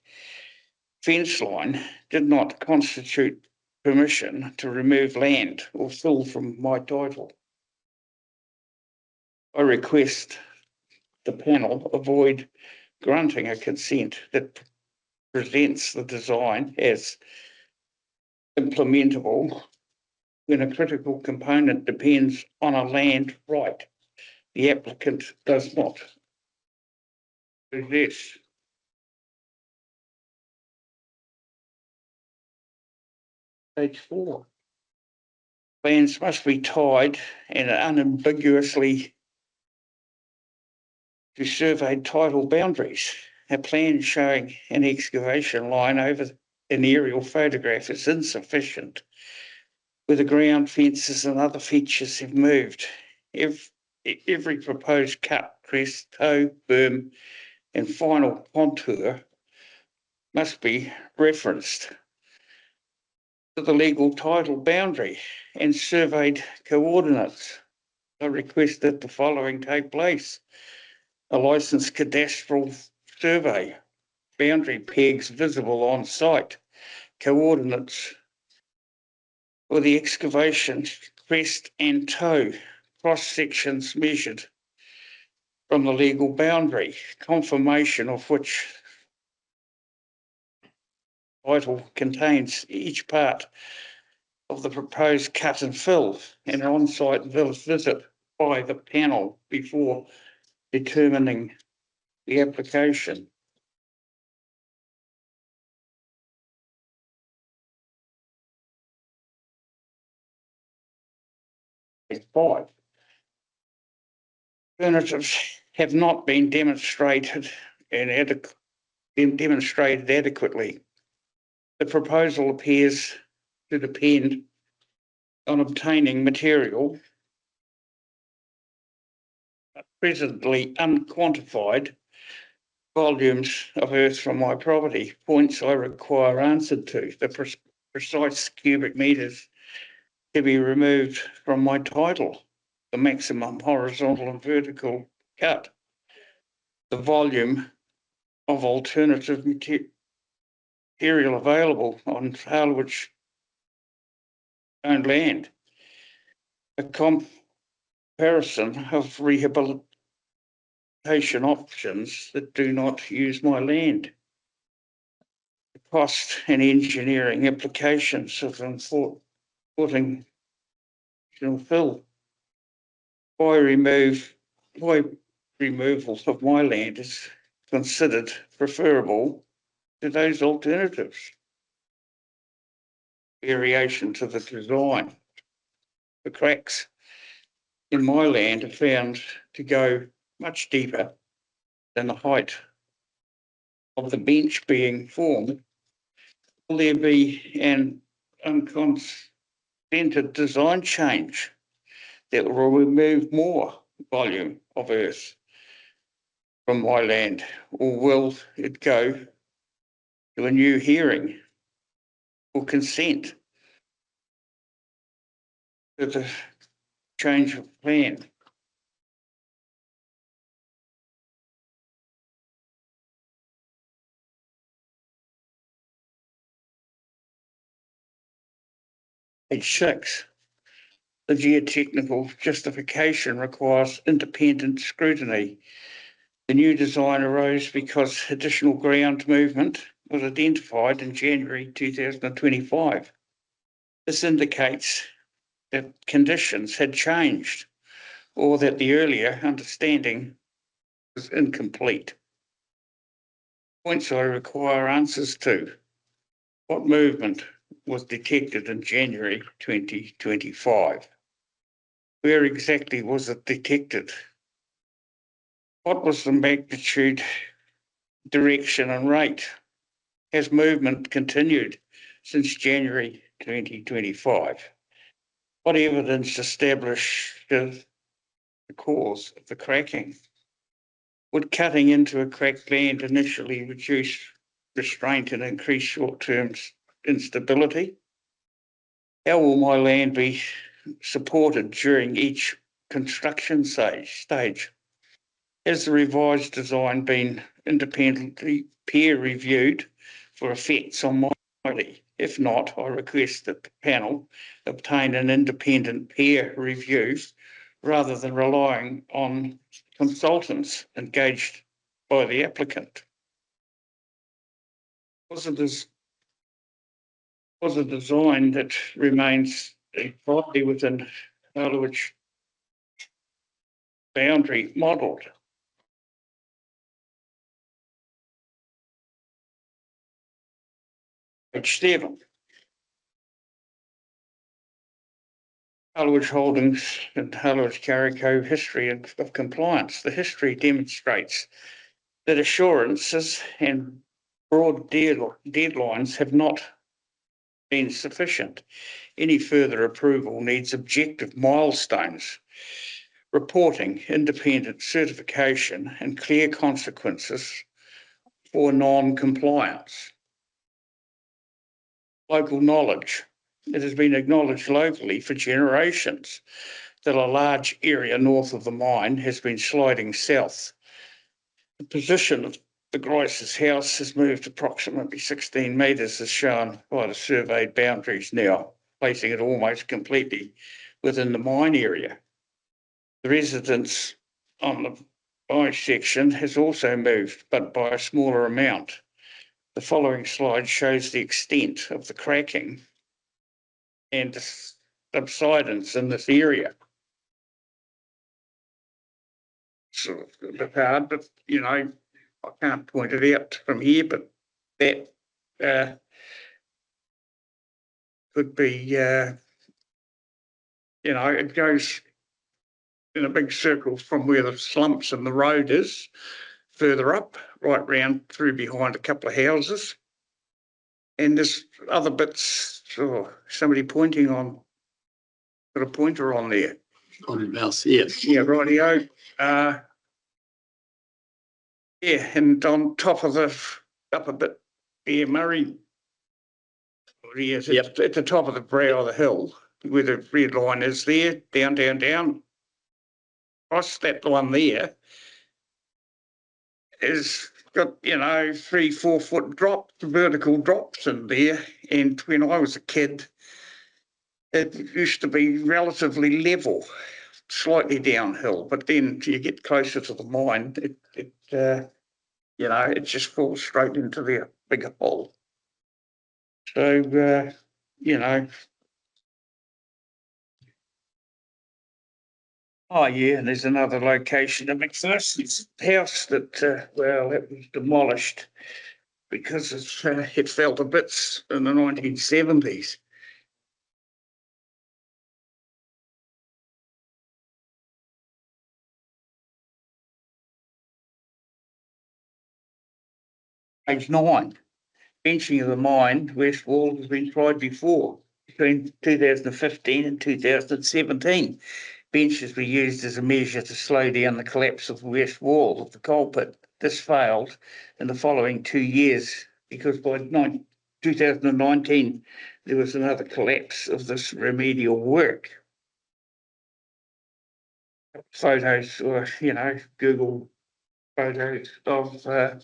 fence line did not constitute permission to remove land or fill from my title. I request the panel avoid granting a consent that presents the design as implementable when a critical component depends on a land right the applicant does not possess. Page 4. Plans must be tied and unambiguously to surveyed title boundaries. A plan showing an excavation line over an aerial photograph is insufficient, where the ground fences and other features have moved. Every proposed cut, crest, toe, berm, and final contour must be referenced to the legal title boundary and surveyed coordinates. I request that the following take place: a licensed cadastral survey, boundary pegs visible on site, coordinates for the excavation, crest and toe, cross sections measured from the legal boundary, confirmation of which title contains each part of the proposed cut and fill, and an on-site visit by the panel before determining the application. Page 5. Alternatives have not been demonstrated adequately. The proposal appears to depend on obtaining material presently unquantified volumes of earth from my property, points I require answered to, the precise cubic metres to be removed from my title, the maximum horizontal and vertical cut, the volume of alternative material available on Harliwich owned land, a comparison of rehabilitation options that do not use my land, the cost and engineering implications of importing fill, why removal of my land is considered preferable to those alternatives. Variation to the design. The cracks in my land are found to go much deeper than the height of the bench being formed. Will there be an unconsented design change that will remove more volume of earth from my land, or will it go to a new hearing or consent to the change of plan. Page 6. The geotechnical justification requires independent scrutiny. The new design arose because additional ground movement was identified in January 2025. This indicates that conditions had changed or that the earlier understanding was incomplete. Points I require answers to. What movement was detected in January 2025? Where exactly was it detected? What was the magnitude, direction and rate? Has movement continued since January 2025? What evidence establishes the cause of the cracking? Would cutting into a cracked land initially reduce restraint and increase short-term instability? How will my land be supported during each construction stage? Has the revised design been independently peer reviewed for effects on my property? If not, I request that the panel obtain an independent peer review rather than relying on consultants engaged by the applicant. Was a design that remains entirely within Harliwich boundary modelled? Page 7. Harliwich Holdings and Harliwich Carrico history of compliance. The history demonstrates that assurances and broad deadlines have not been sufficient. Any further approval needs objective milestones, reporting, independent certification, and clear consequences for non-compliance. Local knowledge. It has been acknowledged locally for generations that a large area north of the mine has been sliding south. The position of the Grice's house has moved approximately 16 metres as shown by the surveyed boundaries now, placing it almost completely within the mine area. The residence on the bisection has also moved, but by a smaller amount. The following slide shows the extent of the cracking and subsidence in this area. Sort of a bit hard, but you know, I can't point it out from here, but that could be, you know, it goes in a big circle from where the slumps in the road is, further up, right round through behind a couple of houses. And there's other bits, somebody pointing on, got a pointer on there. On the mouse, yes. Yeah, rightio. Yeah, and on top of the, up a bit, yeah, Murray. Yes, Yep. at the top of the brow of the hill, where the red line is there, down, down, down. Across that one there is got, you know, 3-4 foot drops, vertical drops in there. And when I was a kid, it used to be relatively level, slightly downhill, but then you get closer to the mine, you know, it just falls straight into the bigger hole. So, you know. Oh, yeah, and there's another location. The McPherson's house that, well, it was demolished because it fell to bits in the 1970s. Page 9. Benching of the mine, west wall, has been tried before. Between 2015 and 2017, benches were used as a measure to slow down the collapse of the west wall of the coal pit. This failed in the following 2 years because by 2019 there was another collapse of this remedial work. photos or, Google photos of the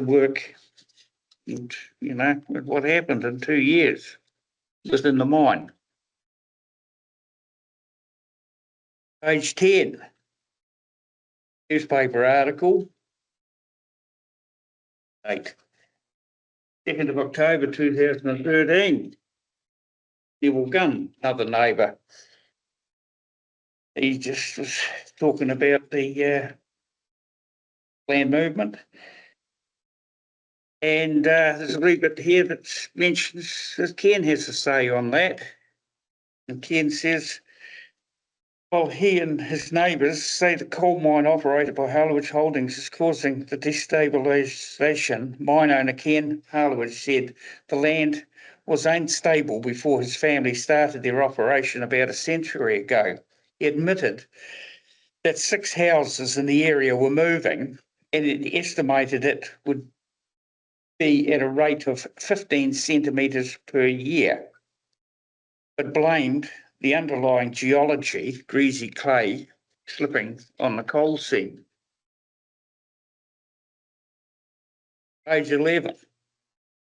work and, what happened in 2 years within the mine. Page 10, newspaper article, 2nd of October 2013. Neville Gunn, another neighbour. He just was talking about the land movement. And there's a wee bit here that mentions that Ken has a say on that. And Ken says, well, he and his neighbours say the coal mine operated by Harliwich Holdings is causing the destabilisation. Mine owner Ken Harliwich said the land was unstable before his family started their operation about a century ago. He admitted that 6 houses in the area were moving, and it estimated it would be at a rate of 15 centimetres per year, but blamed the underlying geology, greasy clay, slipping on the coal seam. Page 11.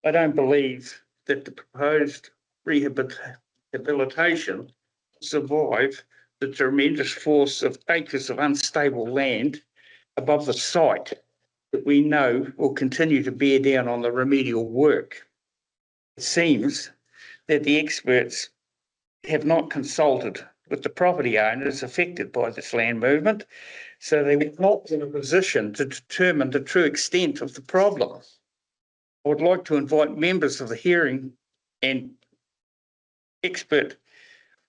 I don't believe that the proposed rehabilitation will survive the tremendous force of acres of unstable land above the site that we know will continue to bear down on the remedial work. It seems that the experts have not consulted with the property owners affected by this land movement, so they were not in a position to determine the true extent of the problem. I would like to invite members of the hearing and expert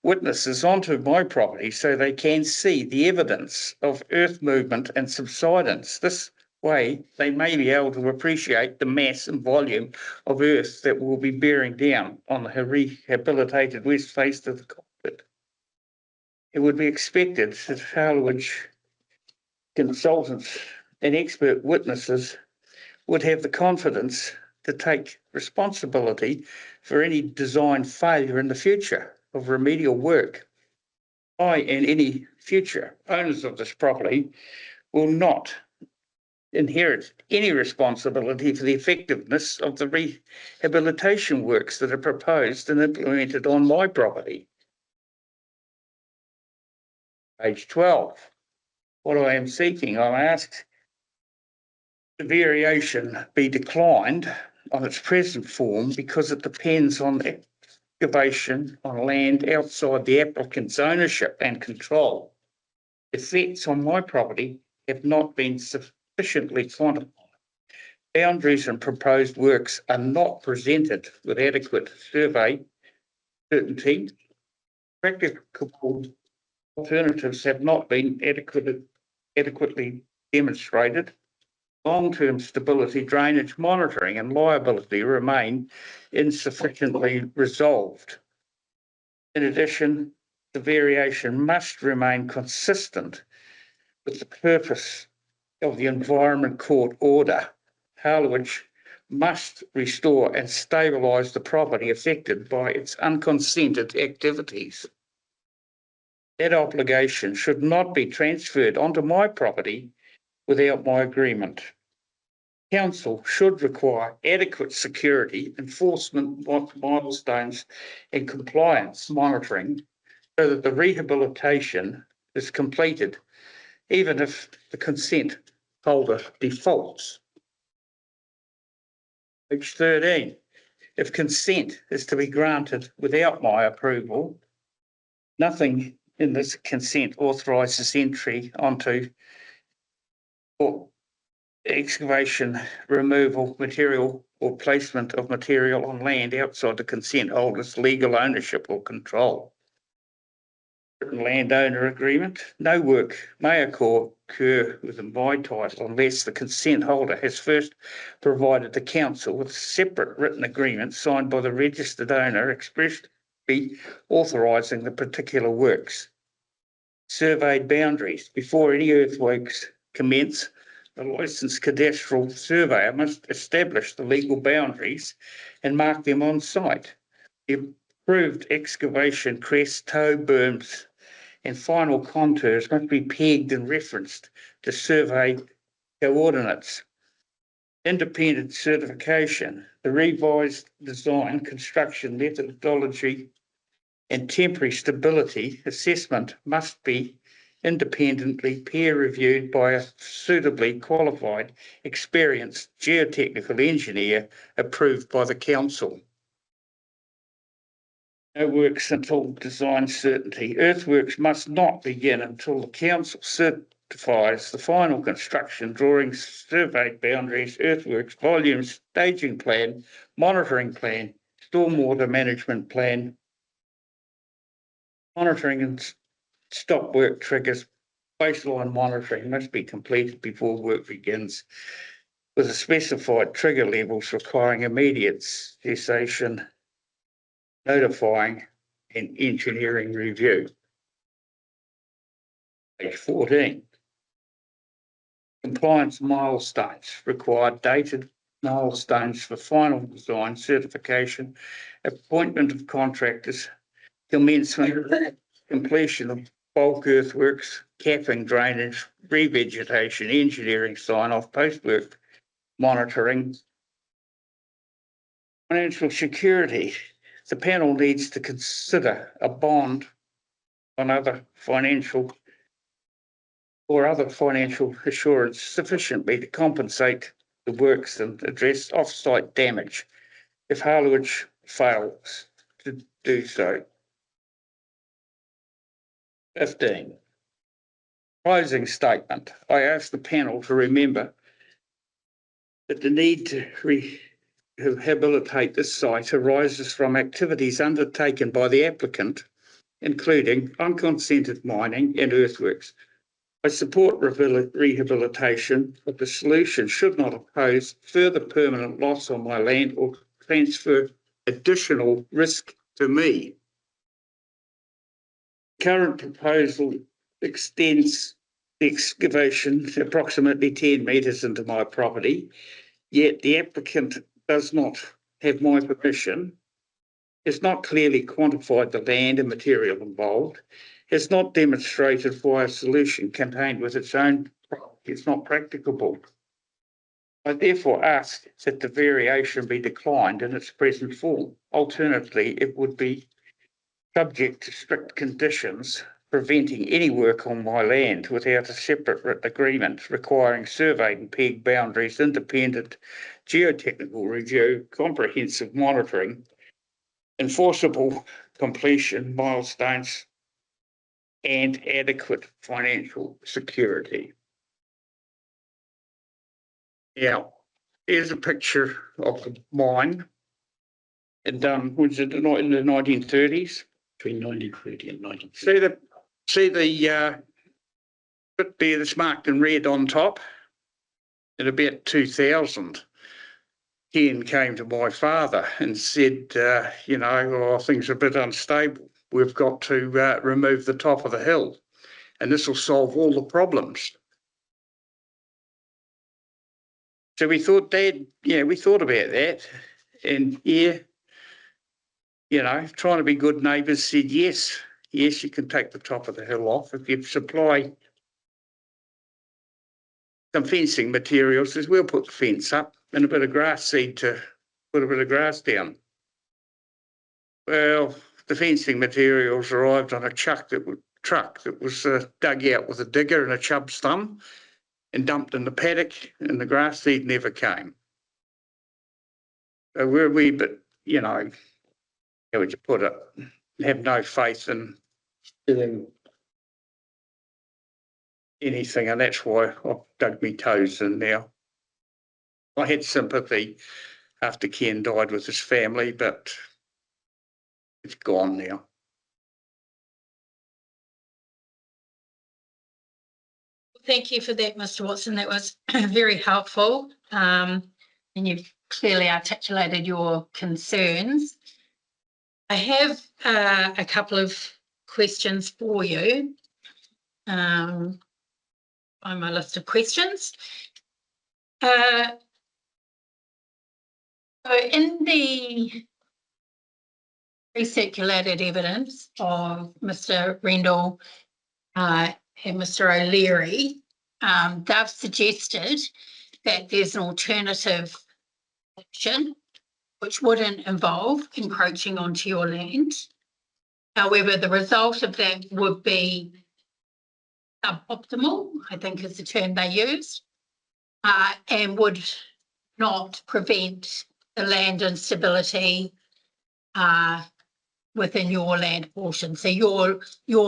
witnesses onto my property so they can see the evidence of earth movement and subsidence. This way, they may be able to appreciate the mass and volume of earth that will be bearing down on the rehabilitated west face of the cockpit. It would be expected that Harliwich consultants and expert witnesses would have the confidence to take responsibility for any design failure in the future of remedial work. I and any future owners of this property will not inherit any responsibility for the effectiveness of the rehabilitation works that are proposed and implemented on my property. Page 12. What I am seeking, I'm asked the variation be declined on its present form because it depends on excavation on land outside the applicant's ownership and control. Effects on my property have not been sufficiently quantified. Boundaries and proposed works are not presented with adequate survey certainty. Practicable alternatives have not been adequately demonstrated. Long-term stability, drainage monitoring and liability remain insufficiently resolved. In addition, the variation must remain consistent with the purpose of the Environment Court order. Harliwich must restore and stabilise the property affected by its unconsented activities. That obligation should not be transferred onto my property without my agreement. Council should require adequate security, enforcement milestones and compliance monitoring so that the rehabilitation is completed, even if the consent holder defaults. Page 13. If consent is to be granted without my approval, nothing in this consent authorises entry onto or excavation, removal, material or placement of material on land outside the consent holder's legal ownership or control. Written landowner agreement. No work may occur within my title unless the consent holder has first provided the council with a separate written agreement signed by the registered owner expressly authorising the particular works. Surveyed boundaries. Before any earthworks commence, the licensed cadastral surveyor must establish the legal boundaries and mark them on site. The approved excavation crests, toe berms and final contours must be pegged and referenced to survey coordinates. Independent certification, the revised design, construction methodology, and temporary stability assessment must be independently peer-reviewed by a suitably qualified, experienced geotechnical engineer approved by the council. No works until design certainty. Earthworks must not begin until the council certifies the final construction drawings, surveyed boundaries, earthworks, volumes, staging plan, monitoring plan, stormwater management plan, monitoring and stop work triggers. Baseline monitoring must be completed before work begins, with a specified trigger levels requiring immediate cessation, notifying and engineering review. Page 14. Compliance milestones require dated milestones for final design certification, appointment of contractors, commencement, completion of bulk earthworks, capping, drainage, revegetation, engineering sign-off, post-work monitoring. Financial security. The panel needs to consider a bond on other financial assurance sufficiently to compensate the works and address off-site damage if Harliwich fails to do so. 15. Closing statement. I ask the panel to remember that the need to rehabilitate this site arises from activities undertaken by the applicant, including unconsented mining and earthworks. I support rehabilitation, but the solution should not impose further permanent loss on my land or transfer additional risk to me. Current proposal extends the excavation approximately 10 metres into my property, yet the applicant does not have my permission, has not clearly quantified the land and material involved, has not demonstrated why a solution contained with its own is not practicable. I therefore ask that the variation be declined in its present form. Alternatively, it would be subject to strict conditions preventing any work on my land without a separate written agreement requiring surveyed and pegged boundaries, independent geotechnical review, comprehensive monitoring, enforceable completion milestones, and adequate financial security. Now, here's a picture of the mine. And done, was it in the 1930s? Between 1930 and 1930. See the bit there that's marked in red on top? At about 2000, Ken came to my father and said, things are a bit unstable. We've got to remove the top of the hill, and this will solve all the problems. So we thought, Dad, we thought about that, and trying to be good neighbours, said yes, you can take the top of the hill off if you supply some fencing materials. Says we'll put the fence up and a bit of grass seed to put a bit of grass down. Well, the fencing materials arrived on a truck that was dug out with a digger and a chub's thumb and dumped in the paddock, and the grass seed never came. So we're a wee bit, how would you put it, have no faith in doing anything, and that's why I've dug my toes in now. I had sympathy after Ken died with his family, but it's gone now. Thank you for that, Mr. Watson. That was very helpful. And you've clearly articulated your concerns. I have a couple of questions for you on my list of questions. So in the recirculated evidence of Mr. Rendell and Mr. O'Leary, they've suggested that there's an alternative option which wouldn't involve encroaching onto your land. However, the result of that would be suboptimal, I think is the term they used, and would not prevent the land instability within your land portion. So your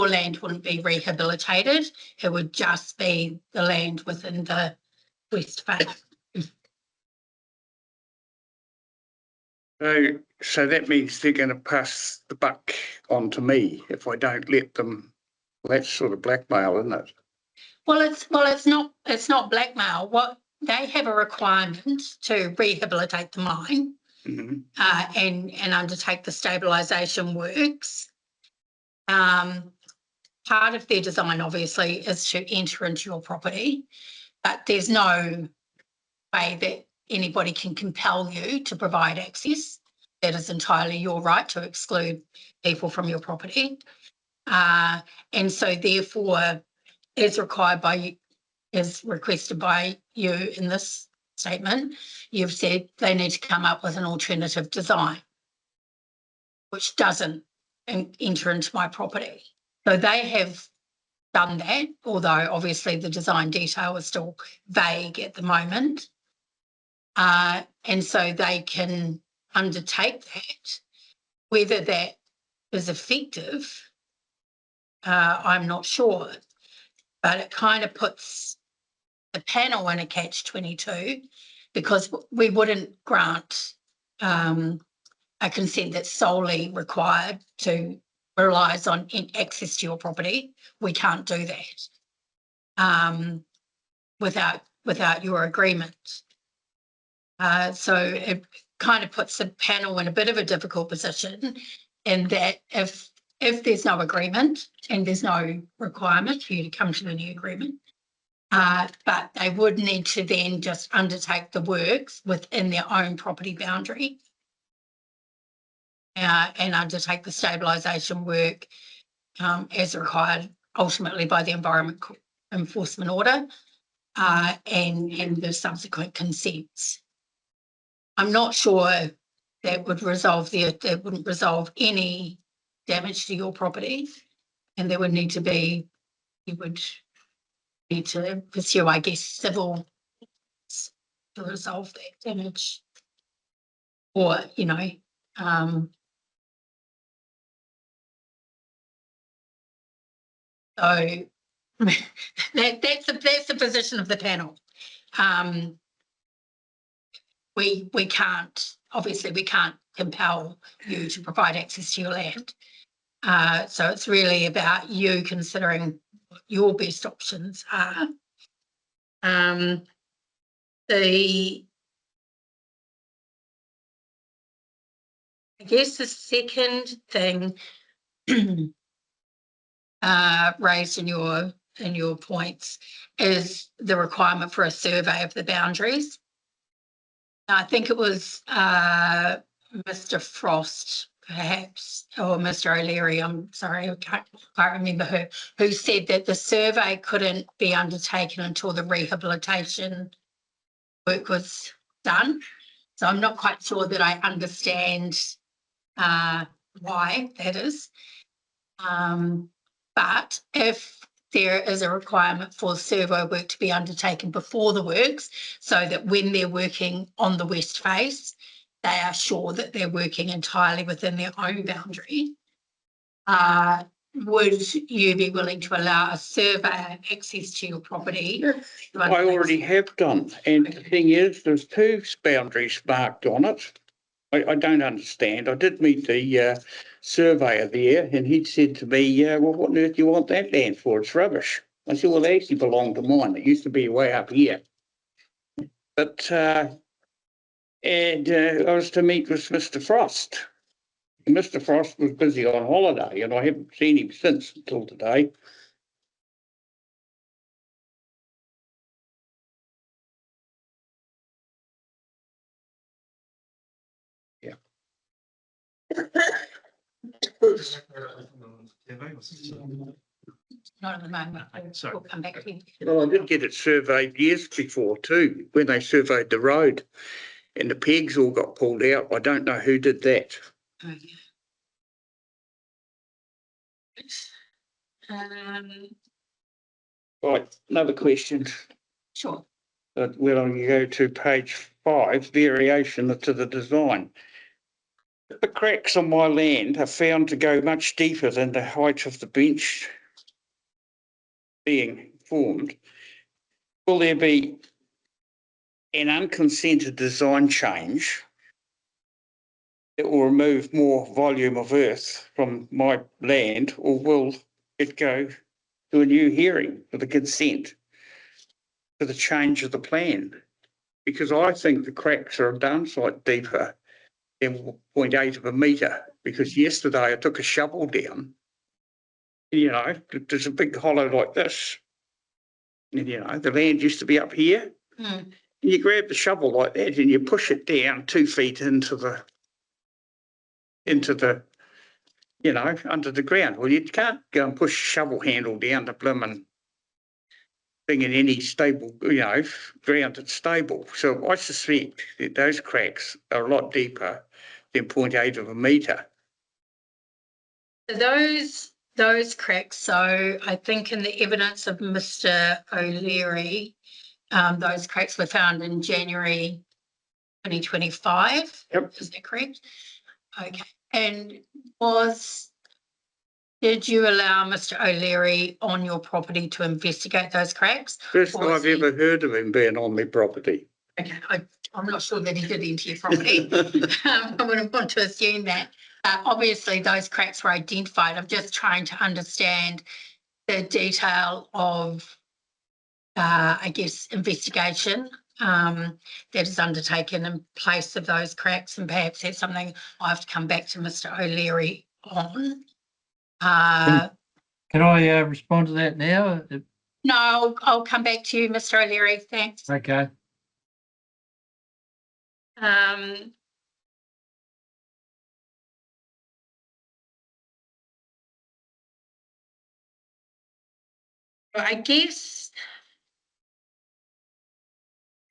land wouldn't be rehabilitated. It would just be the land within the west face. So that means they're going to pass the buck on to me if I don't let them. Well, that's sort of blackmail, isn't it? Well, it's not blackmail. What they have a requirement to rehabilitate the mine and undertake the stabilisation works. Part of their design, obviously, is to enter into your property, but there's no way that anybody can compel you to provide access. That is entirely your right to exclude people from your property. And so therefore, as required by, as requested by you in this statement, you've said they need to come up with an alternative design, which doesn't enter into my property. So they have done that, although obviously the design detail is still vague at the moment. And so they can undertake that. Whether that is effective, I'm not sure, but it kind of puts the panel in a catch-22 because we wouldn't grant a consent that's solely required to relies on access to your property. We can't do that without your agreement. So it kind of puts the panel in a bit of a difficult position in that if there's no agreement and there's no requirement for you to come to a new agreement, but they would need to then just undertake the works within their own property boundary and undertake the stabilisation work as required ultimately by the Environment Enforcement Order and the subsequent consents. I'm not sure that would resolve that wouldn't resolve any damage to your property, and there would need to be, you would need to pursue, I guess, civil to resolve that damage, or so that's the position of the panel. We can't, obviously we can't compel you to provide access to your land. So it's really about you considering what your best options are. I guess the second thing raised in your points is the requirement for a survey of the boundaries. I think it was Mr. Frost, perhaps, or Mr. O'Leary, I'm sorry, I can't remember who said that the survey couldn't be undertaken until the rehabilitation work was done. So I'm not quite sure that I understand why that is. But if there is a requirement for survey work to be undertaken before the works, so that when they're working on the west face, they are sure that they're working entirely within their own boundary. Would you be willing to allow a surveyor access to your property? I already have done. And the thing is, there's two boundaries marked on it. I don't understand. I did meet the surveyor there and he said to me, well, what on earth do you want that land for? It's rubbish. I said, well, they actually belong to mine. It used to be way up here. But, I was to meet with Mr. Frost. And Mr. Frost was busy on holiday and I haven't seen him since until today. Yeah. Not at the moment. Sorry. We'll come back to you. Well, I did get it surveyed years before too, when they surveyed the road and the pegs all got pulled out. I don't know who did that. Okay. Um, Right, another question. sure. When I go to page 5, variation to the design. The cracks on my land are found to go much deeper than the height of the bench being formed. Will there be an unconsented design change that will remove more volume of earth from my land, or will it go to a new hearing for the consent for the change of the plan? Because I think the cracks are a downside deeper than 0.8 of a metre, because yesterday I took a shovel down, you know, there's a big hollow like this. And, you know, the land used to be up here. Mm. You grab the shovel like that and you push it down 2 feet into the, you know, under the ground. Well, you can't go and push a shovel handle down the blooming thing in any stable, you know, ground that's stable. So I suspect that those cracks are a lot deeper than 0.8 of a metre. Those cracks, so I think in the evidence of Mr. O'Leary, those cracks were found in January 2025. Yep. Is that correct? Okay. And did you allow Mr. O'Leary on your property to investigate those cracks? First Or I've ever heard of him being on my property. Okay, I'm not sure that he did enter your property. I wouldn't want to assume that. Obviously, those cracks were identified. I'm just trying to understand the detail of, I guess, investigation that is undertaken in place of those cracks, and perhaps that's something I have to come back to Mr. O'Leary on. Can I respond to that now? No, I'll come back to you, Mr. O'Leary. Thanks. Okay. I guess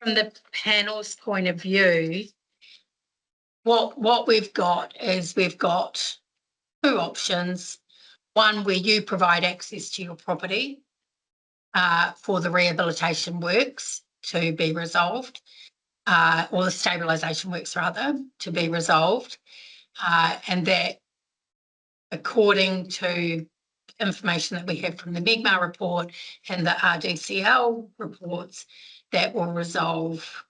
from the panel's point of view, what we've got is we've got two options. One where you provide access to your property for the rehabilitation works to be resolved, or the stabilisation works rather, to be resolved, and that according to information that we have from the MEGMA report and the RDCL reports, that will resolve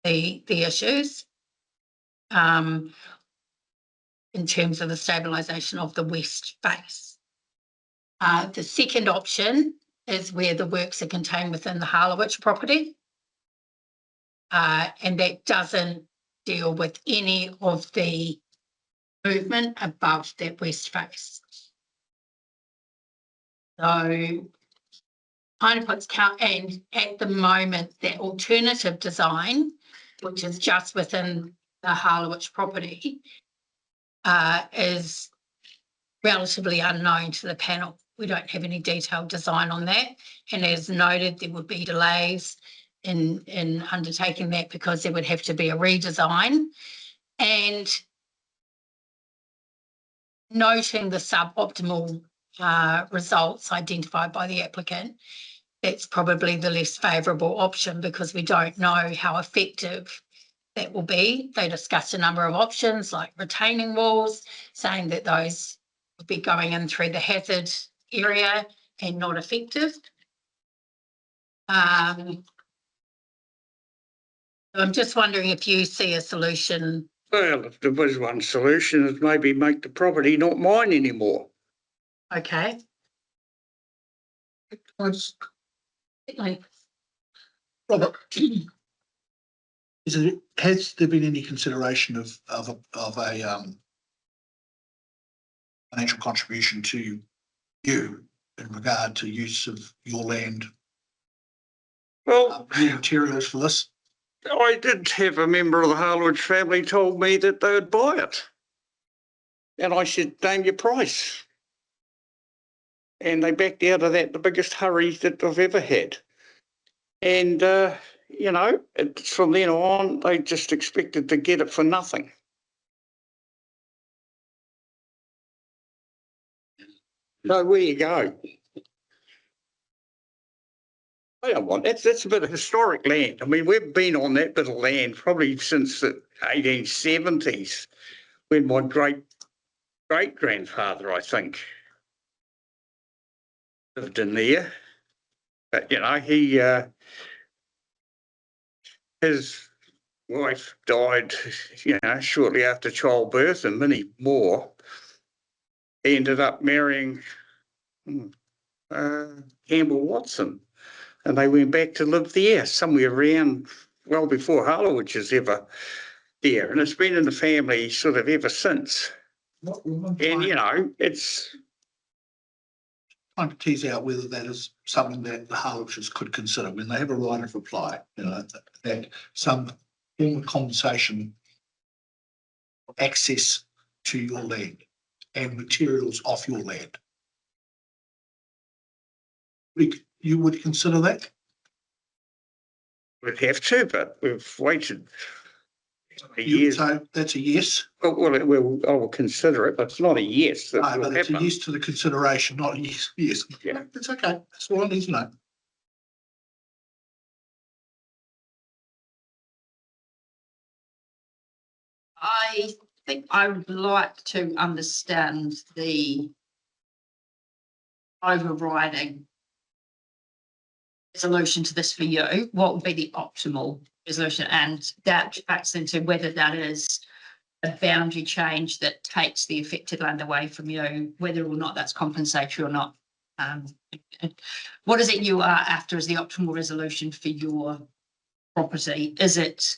the issues in terms of the stabilisation of the west face. The second option is where the works are contained within the Harliwich property, and that doesn't deal with any of the movement above that west face. So kind of puts count, and at the moment that alternative design, which is just within the Harliwich property, is relatively unknown to the panel. We don't have any detailed design on that, and as noted, there would be delays in undertaking that because there would have to be a redesign. And noting the suboptimal results identified by the applicant, that's probably the less favourable option because we don't know how effective that will be. They discussed a number of options like retaining walls, saying that those would be going in through the hazard area and not effective. I'm just wondering if you see a solution. Well, if there was one solution, is maybe make the property not mine anymore. Okay. Robert, has there been any consideration of a financial contribution to you in regard to use of your land? Well, materials for this? I did have a member of the Harliwich family told me that they would buy it. And I said, name your price. and they backed out of that the biggest hurry that I've ever had. And, you know, from then on, they just expected to get it for nothing. So where you go? I don't want that's a bit of historic land. I mean, we've been on that bit of land probably since the 1870s, when my great grandfather, I think, lived in there. But you know, his wife died, you know, shortly after childbirth, and many more. He ended up marrying Campbell Watson, and they went back to live there somewhere around well before Harliwich is ever there, and it's been in the family sort of ever since. And you know, it's trying to tease out whether that is something that the Harliwiches could consider when they have a right of reply, you know, that some form of compensation, access to your land and materials off your land. You would consider that? we'd have to, but we've waited years. So that's a yes? Well, I will consider it, but it's not a yes. No, but it's a yes to the consideration, not a yes. Yes, yeah, it's okay. That's all I need to know. I think I would like to understand the overriding solution to this for you. What would be the optimal resolution? And that factors into whether that is a boundary change that takes the affected land away from you, whether or not that's compensatory or not. What is it you are after as the optimal resolution for your property? Is it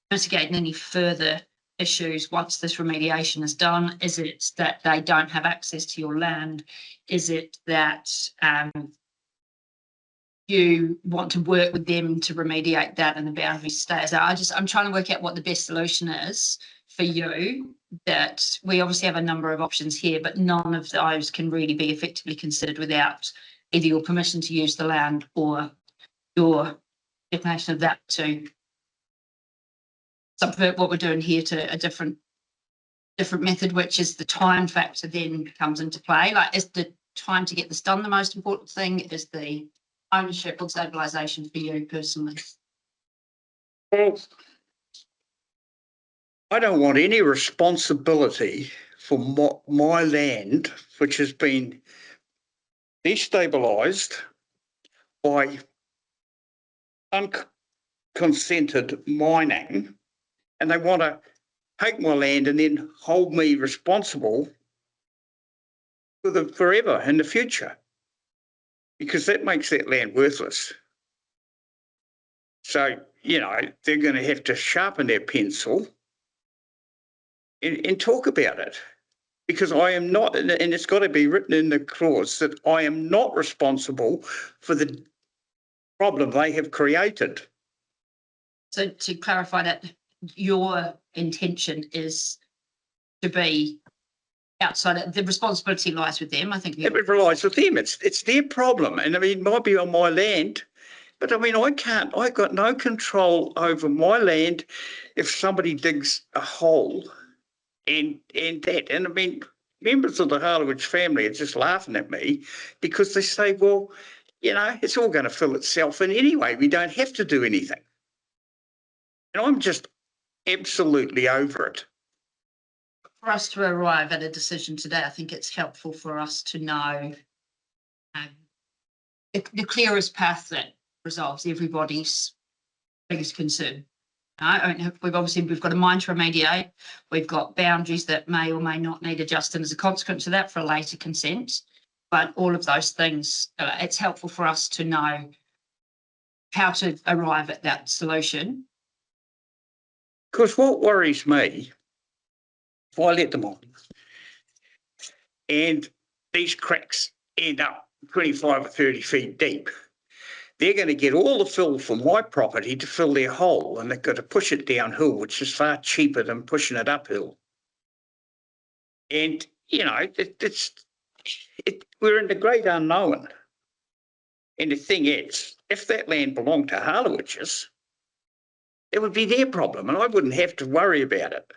mitigating any further issues once this remediation is done? Is it that they don't have access to your land? Is it that you want to work with them to remediate that and the boundaries stay as are? I'm trying to work out what the best solution is for you. That we obviously have a number of options here, but none of those can really be effectively considered without either your permission to use the land or your definition of that to subvert what we're doing here to a different method, which is the time factor then comes into play. Like, is the time to get this done the most important thing? Is the ownership or stabilisation for you personally? Well, I don't want any responsibility for my land, which has been destabilised by unconsented mining, and they want to take my land and then hold me responsible for forever in the future, because that makes that land worthless. So, you know, they're going to have to sharpen their pencil and talk about it, because I am not, and it's got to be written in the clause that I am not responsible for the problem they have created. So to clarify that, your intention is to be outside, the responsibility lies with them. I think it relies with them. It's their problem, and I mean, it might be on my land, but I mean, I've got no control over my land if somebody digs a hole and that. And I mean, members of the Harliwich family are just laughing at me because they say, well, you know, it's all going to fill itself in anyway. We don't have to do anything. And I'm just absolutely over it. For us to arrive at a decision today, I think it's helpful for us to know the clearest path that resolves everybody's biggest concern. We've got a mine to remediate. We've got boundaries that may or may not need adjusting as a consequence of that for a later consent. But all of those things, it's helpful for us to know how to arrive at that solution. Because what worries me, if I let them on and these cracks end up 25 or 30 feet deep, they're going to get all the fill from my property to fill their hole, and they've got to push it downhill, which is far cheaper than pushing it uphill. And, you know, it's we're in the great unknown. And the thing is, if that land belonged to Harliwich's, it would be their problem and I wouldn't have to worry about it.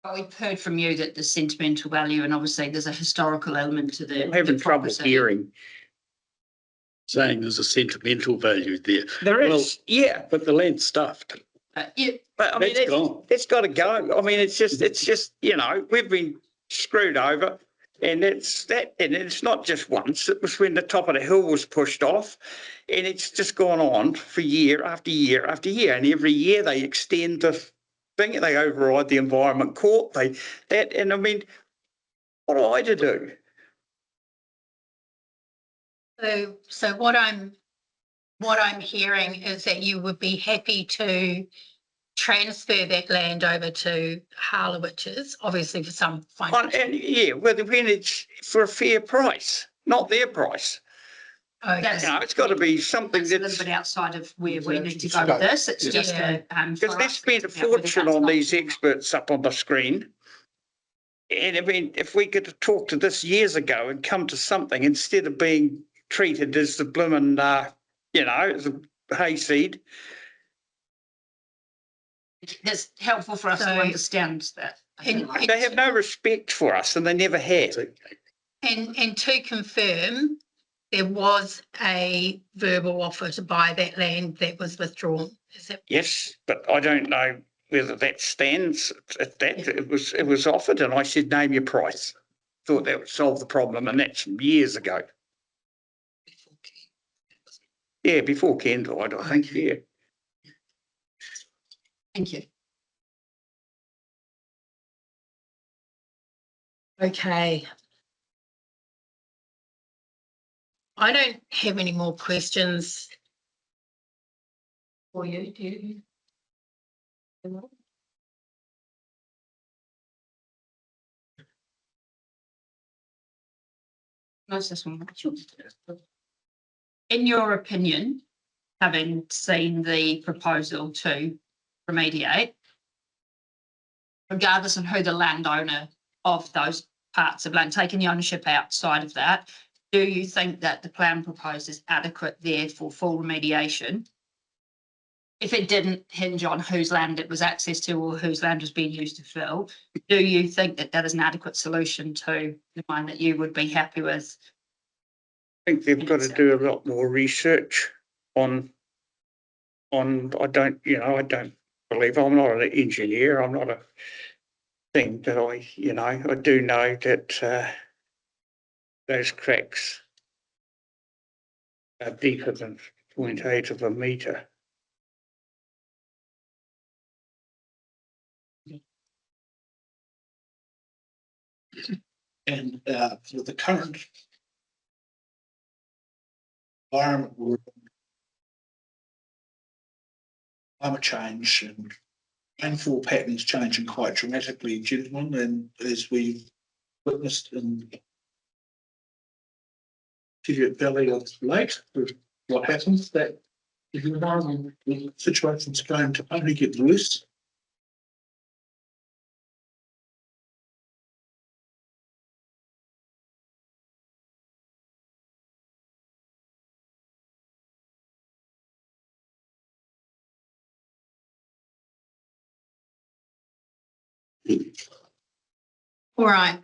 Well, we've heard from you that there's sentimental value and obviously there's a historical element to the. I'm having the trouble property. hearing. Saying there's a sentimental value there. There is, yeah. But the land's stuffed. Yeah, But I mean, That's gone. it's got to go. I mean, it's just, you know, we've been screwed over. And it's that, and it's not just once, it was when the top of the hill was pushed off. And it's just gone on for year after year after year. And every year they extend the thing, they override the Environment Court, and I mean, what am I to do? So what I'm hearing is that you would be happy to transfer that land over to Harliwich's, obviously for some financial. And yeah, when it's for a fair price, not their price. Okay. You know, it's got to be something that's a that's, little bit outside of where we Yeah, need to it's go with scope. this. It's Yeah. just a. because they spent a fortune on these experts up on the screen. And I mean, if we could have talked to this years ago and come to something instead of being treated as the bloomin', you know, as a hayseed. It's helpful for us to So- understand that. I feel And- like. They have no respect for us and they never have. And to confirm, there was a verbal offer to buy that land that was withdrawn. Is that? Yes, but I don't know whether that stands at that. It was offered and I said, name your price. Thought that would solve the problem and that's years ago. Yeah, before Ken died, I think, yeah. Thank you. Okay. I don't have any more questions for you, do you? Nice, this one. In your opinion, having seen the proposal to remediate, regardless of who the landowner of those parts of land, taking the ownership outside of that, do you think that the plan proposed is adequate there for full remediation? If it didn't hinge on whose land it was access to or whose land was being used to fill, do you think that that is an adequate solution to the one that you would be happy with? I think they've got to do a lot more research on, I don't believe, I'm not an engineer, I'm not a thing, but I do know that those cracks are deeper than 0.8 of a metre. And for the current environment, we're in, climate change and rainfall patterns changing quite dramatically, gentlemen, and as we witnessed in Cheviot Valley of late, with what happens, that the environment, the situation's going to only get worse. All right.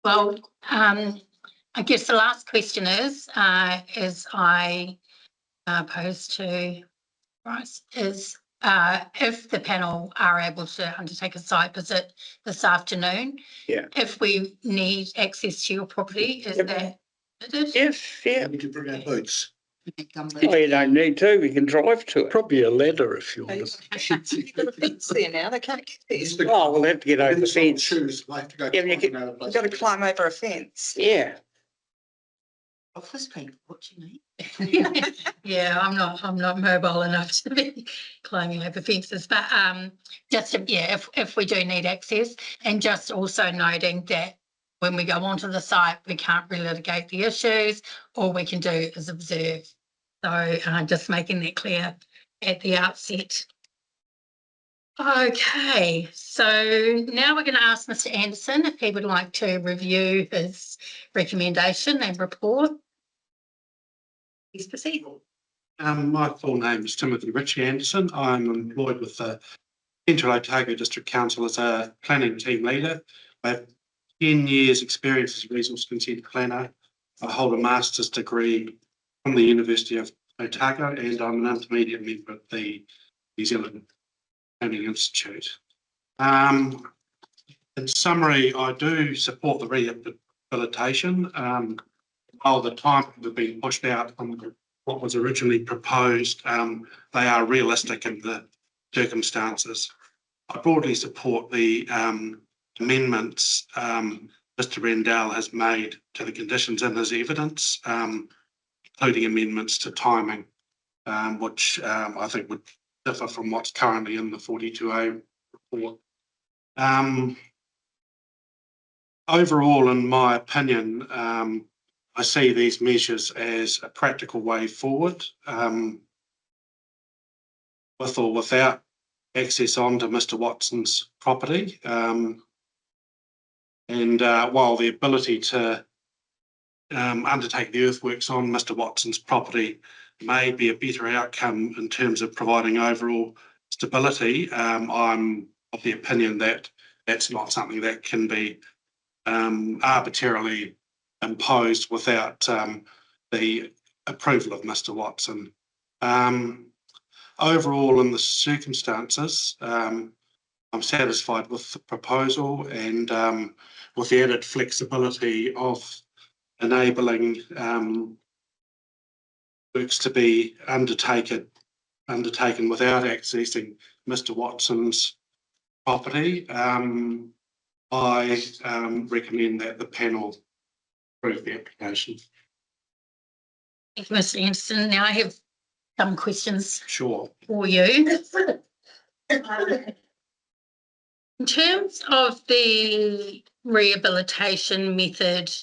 Well, I guess the last question is I pose to Bryce, is if the panel are able to undertake a site visit this afternoon. Yeah. If we need access to your property, is Yep. that permitted? Yes, yeah. We need to bring our boots. Oh, you don't need to, we can drive to it. Probably a ladder if you want. You've got a fence there now, they can't get there. Oh, we'll have to get over the It's on fence. shoes, they have to go. Yeah, you can- another place. You've got to climb over a fence. Yeah, Office people, what do you need? Yeah, I'm not mobile enough to be climbing over fences, but if we do need access, and just also noting that when we go onto the site, we can't relitigate the issues. All we can do is observe. So just making that clear at the outset. Okay, so now we're going to ask Mr. Anderson if he would like to review his recommendation and report. Please proceed. My full name is Timothy Richie Anderson. I'm employed with the Central Otago District Council as a planning team leader. I have 10 years experience as a resource consent planner. I hold a master's degree from the University of Otago and I'm an intermediate member of the New Zealand Planning Institute. In summary, I do support the rehabilitation. While the time have been pushed out from what was originally proposed, they are realistic in the circumstances. I broadly support the amendments Mr. Rendell has made to the conditions in his evidence, including amendments to timing, which I think would differ from what's currently in the 42A report. Overall, in my opinion, I see these measures as a practical way forward, with or without access onto Mr. Watson's property. And while the ability to undertake the earthworks on Mr. Watson's property may be a better outcome in terms of providing overall stability, I'm of the opinion that that's not something that can be arbitrarily imposed without the approval of Mr. Watson. Overall, in the circumstances, I'm satisfied with the proposal and with the added flexibility of enabling works to be undertaken without accessing Mr. Watson's property. I recommend that the panel approve the application. Thank you, Mr. Anderson. Now I have some questions Sure. for you. In terms of the rehabilitation method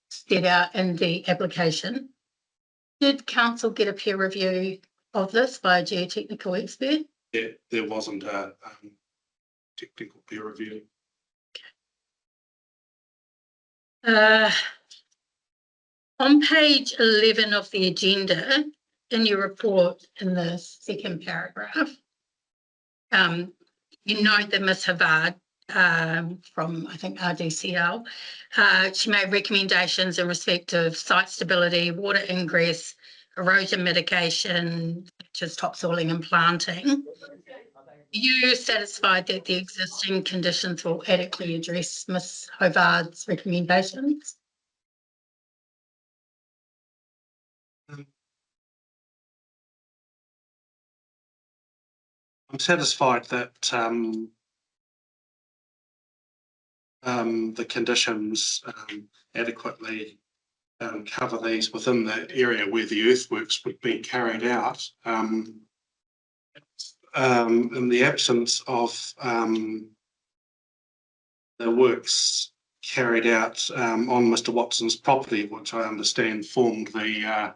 set out in the application, did council get a peer review of this by a geotechnical expert? There wasn't a technical peer review. On page 11 of the agenda, in your report, in the second paragraph, you note that Ms. Havard from, I think, RDCL, she made recommendations in respect of site stability, water ingress, erosion mitigation, such as topsoiling and planting. Are you satisfied that the existing conditions will adequately address Ms. Havard's recommendations? I'm satisfied that the conditions adequately cover these within the area where the earthworks would be carried out. In the absence of the works carried out on Mr. Watson's property, which I understand formed the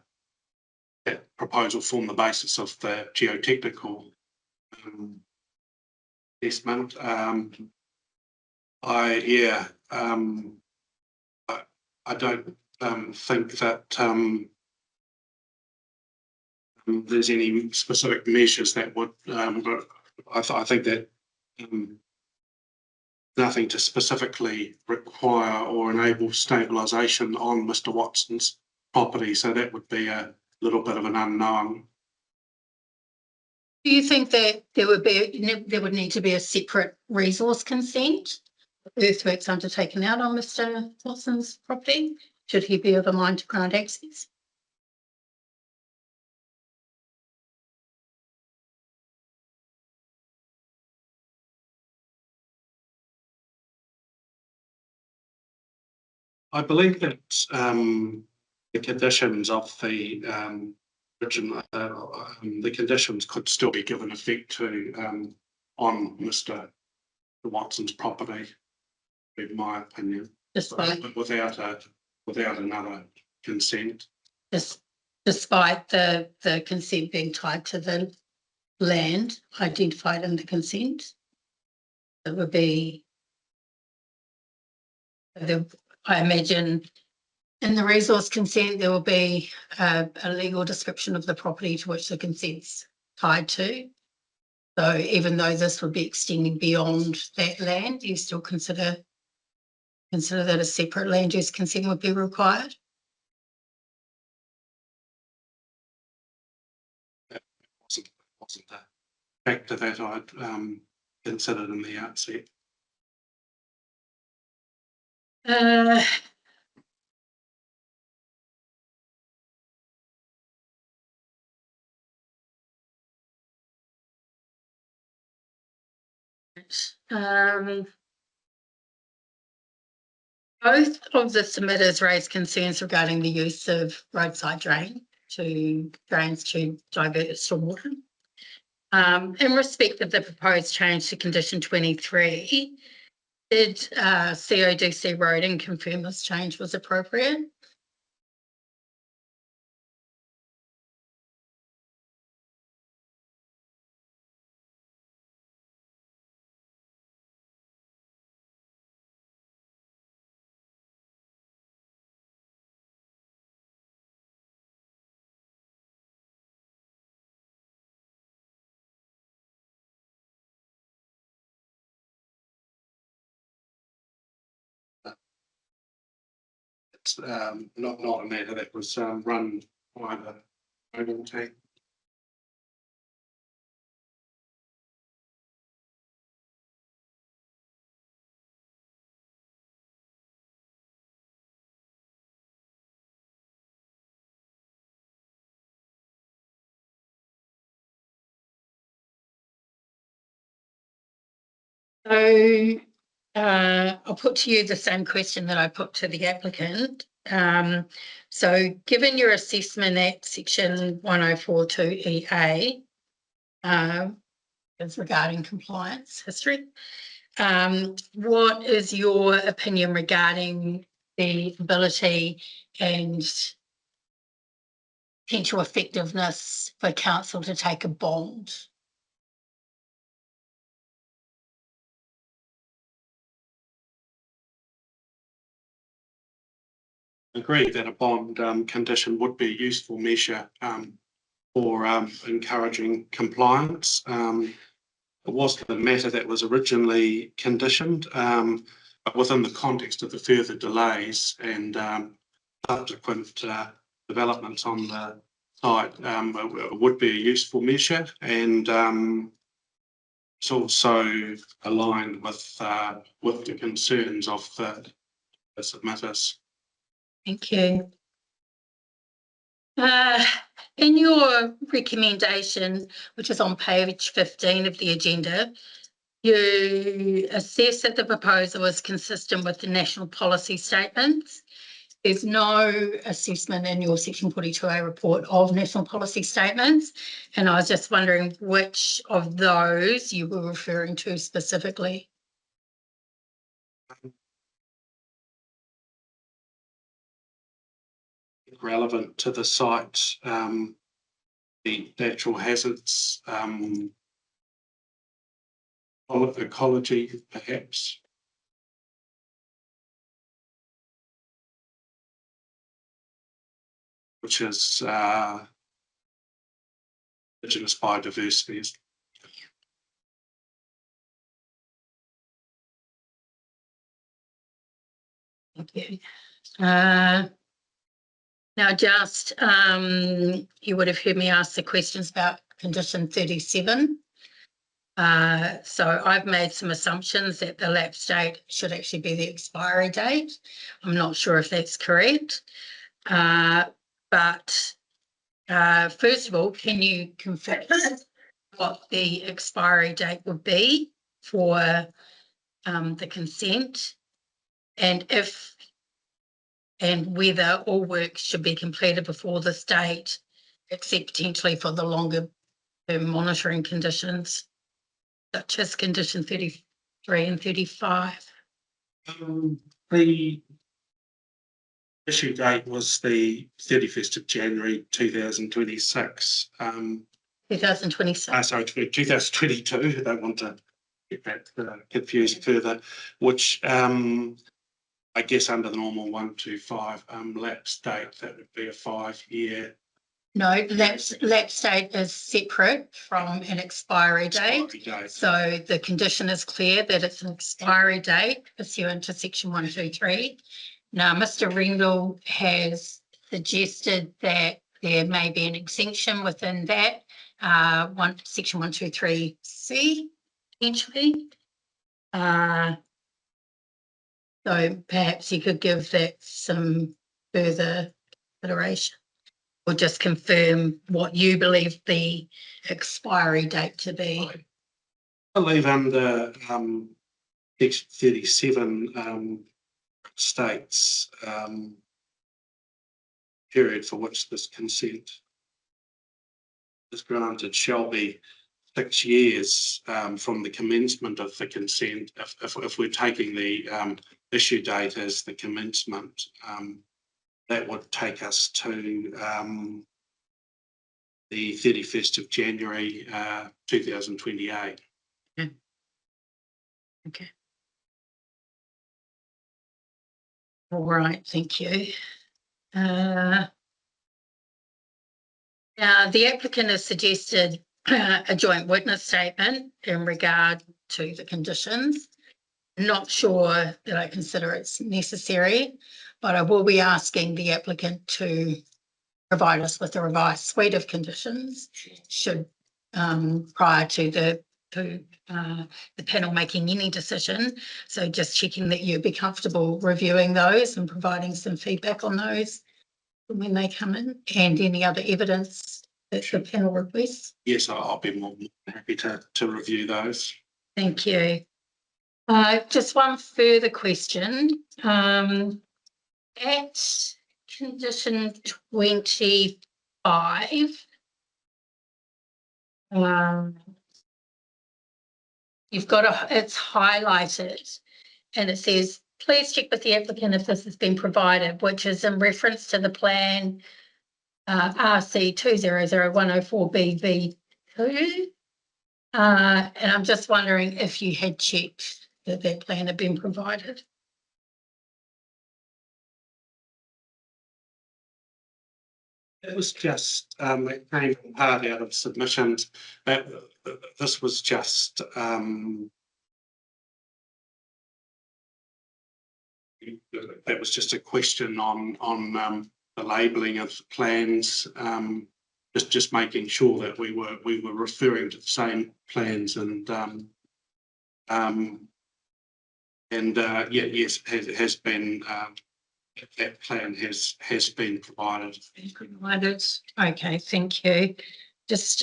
proposal formed the basis of the geotechnical assessment. I don't think that there's any specific measures that would, but I think that nothing to specifically require or enable stabilisation on Mr. Watson's property, so that would be a little bit of an unknown. Do you think that there would need to be a separate resource consent? Earthworks undertaken out on Mr. Watson's property, should he be of a mind to grant access? I believe that the conditions of the original, the conditions could still be given effect to on Mr. Watson's property, in my opinion, but without another consent. Despite the consent being tied to the land identified in the consent. It would be, I imagine in the resource consent, there will be a legal description of the property to which the consent's tied to. So even though this would be extending beyond that land, you still consider that a separate land use consent would be required? Wasn't a factor that I'd considered in the outset. Both of the submitters raised concerns regarding the use of roadside drains to divert stormwater. In respect of the proposed change to condition 23, did CODC Roading confirm this change was appropriate? It's not a matter that was run by the roading team. So I'll put to you the same question that I put to the applicant. So given your assessment at section 1042EA is regarding compliance history, what is your opinion regarding the ability and potential effectiveness for council to take a bond? Agree that a bond condition would be a useful measure for encouraging compliance. It wasn't a matter that was originally conditioned, but within the context of the further delays and subsequent developments on the site, it would be a useful measure, and it's also aligned with the concerns of the submitters. Thank you. In your recommendation, which is on page 15 of the agenda, you assess that the proposal is consistent with the national policy statements. There's no assessment in your section 42A report of national policy statements, and I was just wondering which of those you were referring to specifically. Relevant to the site, the natural hazards, ecology, perhaps. Which is Indigenous biodiversity. Thank you. Now, just you would have heard me ask the questions about condition 37. So I've made some assumptions that the lapse date should actually be the expiry date. I'm not sure if that's correct. But first of all, can you confirm what the expiry date would be for the consent, and if and whether all work should be completed before this date, except potentially for the longer term monitoring conditions, such as condition 33 and 35. The issue date was the 31st of January 2026. 2026. Sorry, 2022. I don't want to get that confused further, which I guess under the normal 125 lapse date, that would be a 5-year No, lapse date is separate from an expiry date. expiry date. So the condition is clear that it's an expiry date pursuant to section 123. Now, Mr. Rendell has suggested that there may be an exemption within that, section 123C, potentially. So perhaps you could give that some further consideration, or just confirm what you believe the expiry date to be. I believe under section 37 states period for which this consent is granted shall be 6 years from the commencement of the consent. If we're taking the issue date as the commencement, that would take us to the 31st of January 2028. Okay. All right, thank you. Now, the applicant has suggested a joint witness statement in regard to the conditions. Not sure that I consider it's necessary, but I will be asking the applicant to provide us with a revised suite of conditions should prior to the panel making any decision. So just checking that you'd be comfortable reviewing those and providing some feedback on those when they come in, and any other evidence that the panel requests. Yes, I'll be more than happy to review those. Thank you. Just one further question. At condition 25, you've got it's highlighted and it says, please check with the applicant if this has been provided, which is in reference to the plan RC 200104BV2. And I'm just wondering if you had checked that that plan had been provided. It was just, it came from part out of submissions. This was just, that was just a question on the labelling of plans, just making sure that we were referring to the same plans, and yes, it has been. That plan has been provided. Okay, thank you. Just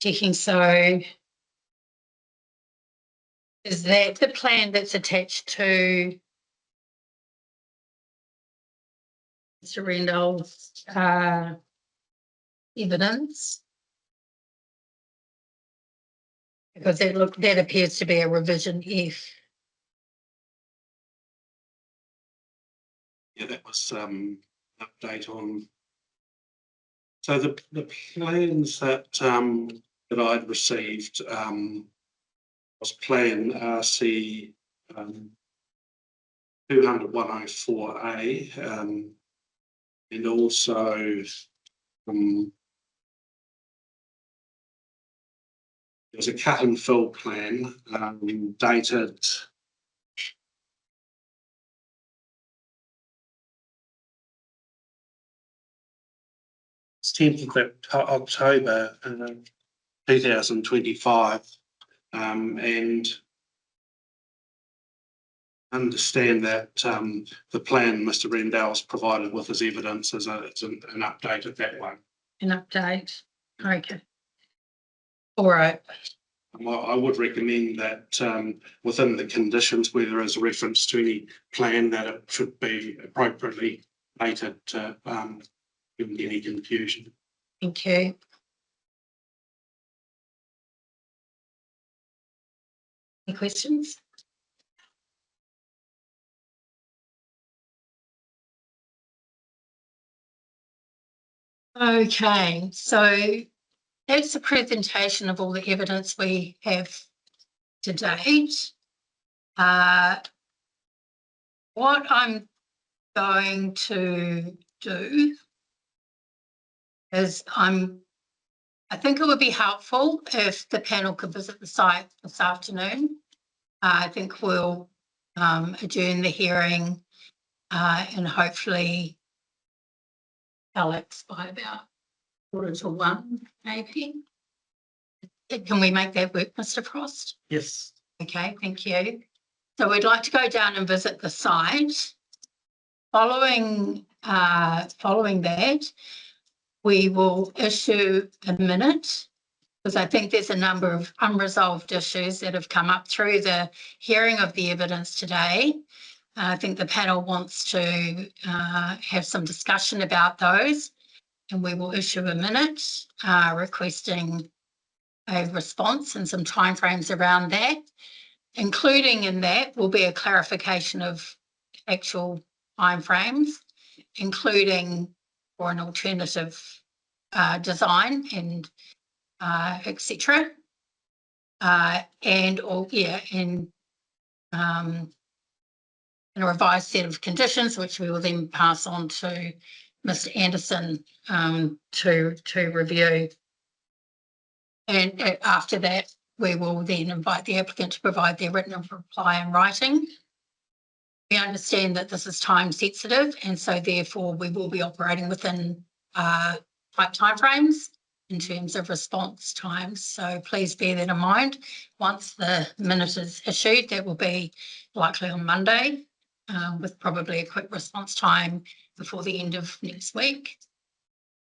checking. So is that the plan that's attached to Mr. Rendell's evidence? Because that appears to be a revision F. Yeah, that was update on. So the plans that that I'd received was plan RC 200-104A, and also there was a cut and fill plan dated 10th of October 2025, and understand that the plan Mr. Rendell's provided with his evidence is an update of that one. An update. Okay. All right. I would recommend that within the conditions where there is a reference to any plan, that it should be appropriately dated to prevent any confusion. Thank you. Any questions? Okay, so that's a presentation of all the evidence we have to date. What I'm going to do is I think it would be helpful if the panel could visit the site this afternoon. I think we'll adjourn the hearing and hopefully Alex by about 1:45, maybe. Can we make that work, Mr. Frost? Yes. Okay, thank you. So we'd like to go down and visit the site. Following that, we will issue a minute because I think there's a number of unresolved issues that have come up through the hearing of the evidence today. I think the panel wants to have some discussion about those, and we will issue a minute requesting a response and some timeframes around that. Including in that will be a clarification of actual timeframes, including for an alternative design and etc. And a revised set of conditions, which we will then pass on to Mr. Anderson to review. And after that, we will then invite the applicant to provide their written reply in writing. We understand that this is time sensitive, and so therefore we will be operating within tight timeframes in terms of response times. So please bear that in mind. Once the minute is issued, that will be likely on Monday, with probably a quick response time before the end of next week.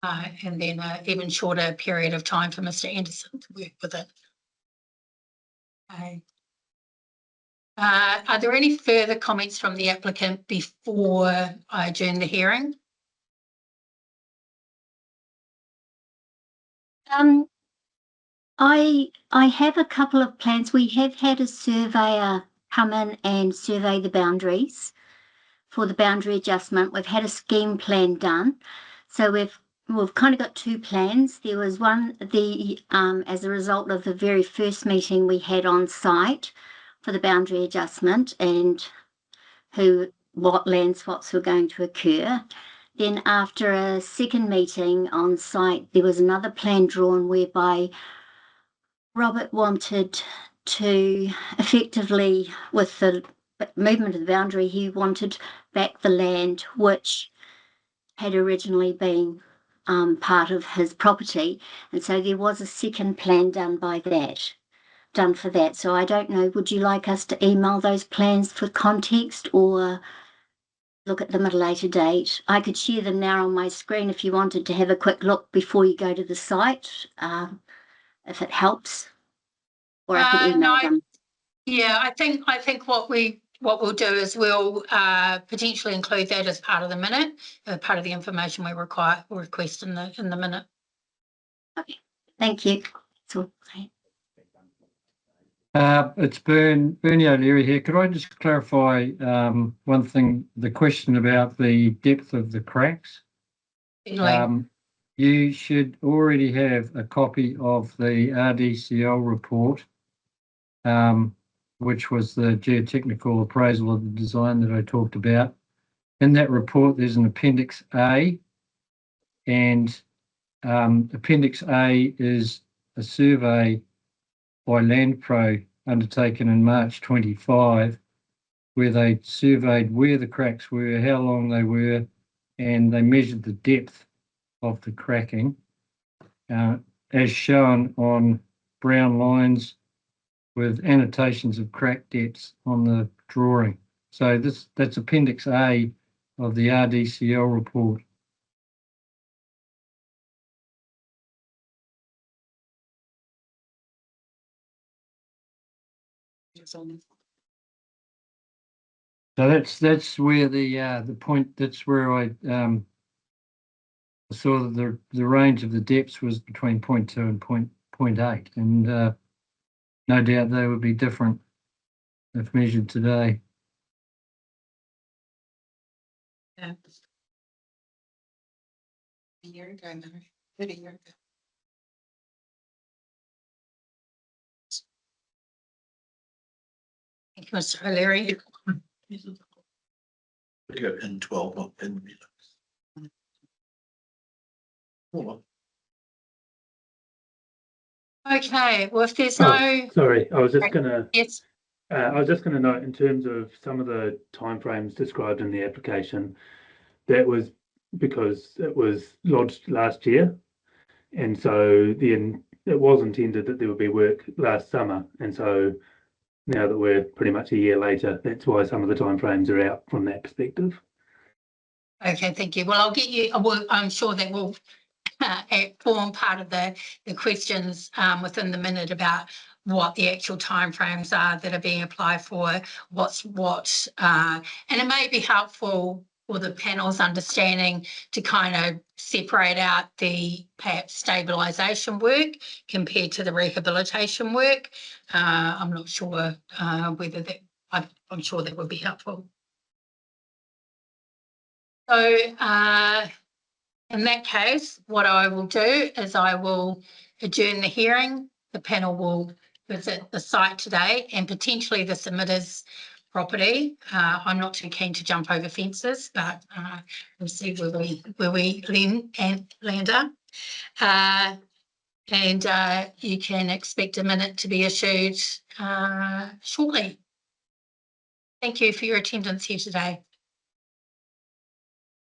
And then an even shorter period of time for Mr. Anderson to work with it. Okay. Are there any further comments from the applicant before I adjourn the hearing? I have a couple of plans. We have had a surveyor come in and survey the boundaries for the boundary adjustment. We've had a scheme plan done. So we've kind of got two plans. There was one, as a result of the very first meeting we had on site for the boundary adjustment and what land swaps were going to occur. Then after a second meeting on site, there was another plan drawn whereby Robert wanted to effectively, with the movement of the boundary, he wanted back the land which had originally been part of his property. And so there was a second plan done for that. So I don't know, would you like us to email those plans for context or look at them at a later date? I could share them now on my screen if you wanted to have a quick look before you go to the site, if it helps. Or I could email them. Yeah, I think what we'll do is we'll potentially include that as part of the minute, part of the information we request in the minute. Okay, thank you. So, It's Bernie O'Leary here. Could I just clarify one thing, the question about the depth of the cracks? You should already have a copy of the RDCL report, which was the geotechnical appraisal of the design that I talked about. In that report, there's an Appendix A, and Appendix A is a survey by LandPro undertaken in March 25, where they surveyed where the cracks were, how long they were, and they measured the depth of the cracking, as shown on brown lines with annotations of crack depths on the drawing. So that's Appendix A of the RDCL report. So that's where the point. That's where I saw that the range of the depths was between 0.2 and 0.8, and no doubt they would be different if measured today. Yeah. A year ago, no, 30 years ago. Thank you, Mr. O'Leary. Go in 12, not in. Okay, well, if there's Oh, no, sorry, I was just Right. gonna, yes, I was just gonna note in terms of some of the timeframes described in the application, that was because it was lodged last year. And so then it was intended that there would be work last summer. And so now that we're pretty much a year later, that's why some of the timeframes are out from that perspective. okay, thank you. Well, I'll get you, I'm sure that will form part of the questions within the minute about what the actual timeframes are that are being applied for, and it may be helpful for the panel's understanding to kind of separate out the perhaps stabilisation work compared to the rehabilitation work. I'm not sure whether that, I'm sure that would be helpful. So in that case, what I will do is I will adjourn the hearing. The panel will visit the site today and potentially the submitter's property. I'm not too keen to jump over fences, but we'll see where we land up. And you can expect a minute to be issued shortly. Thank you for your attendance here today.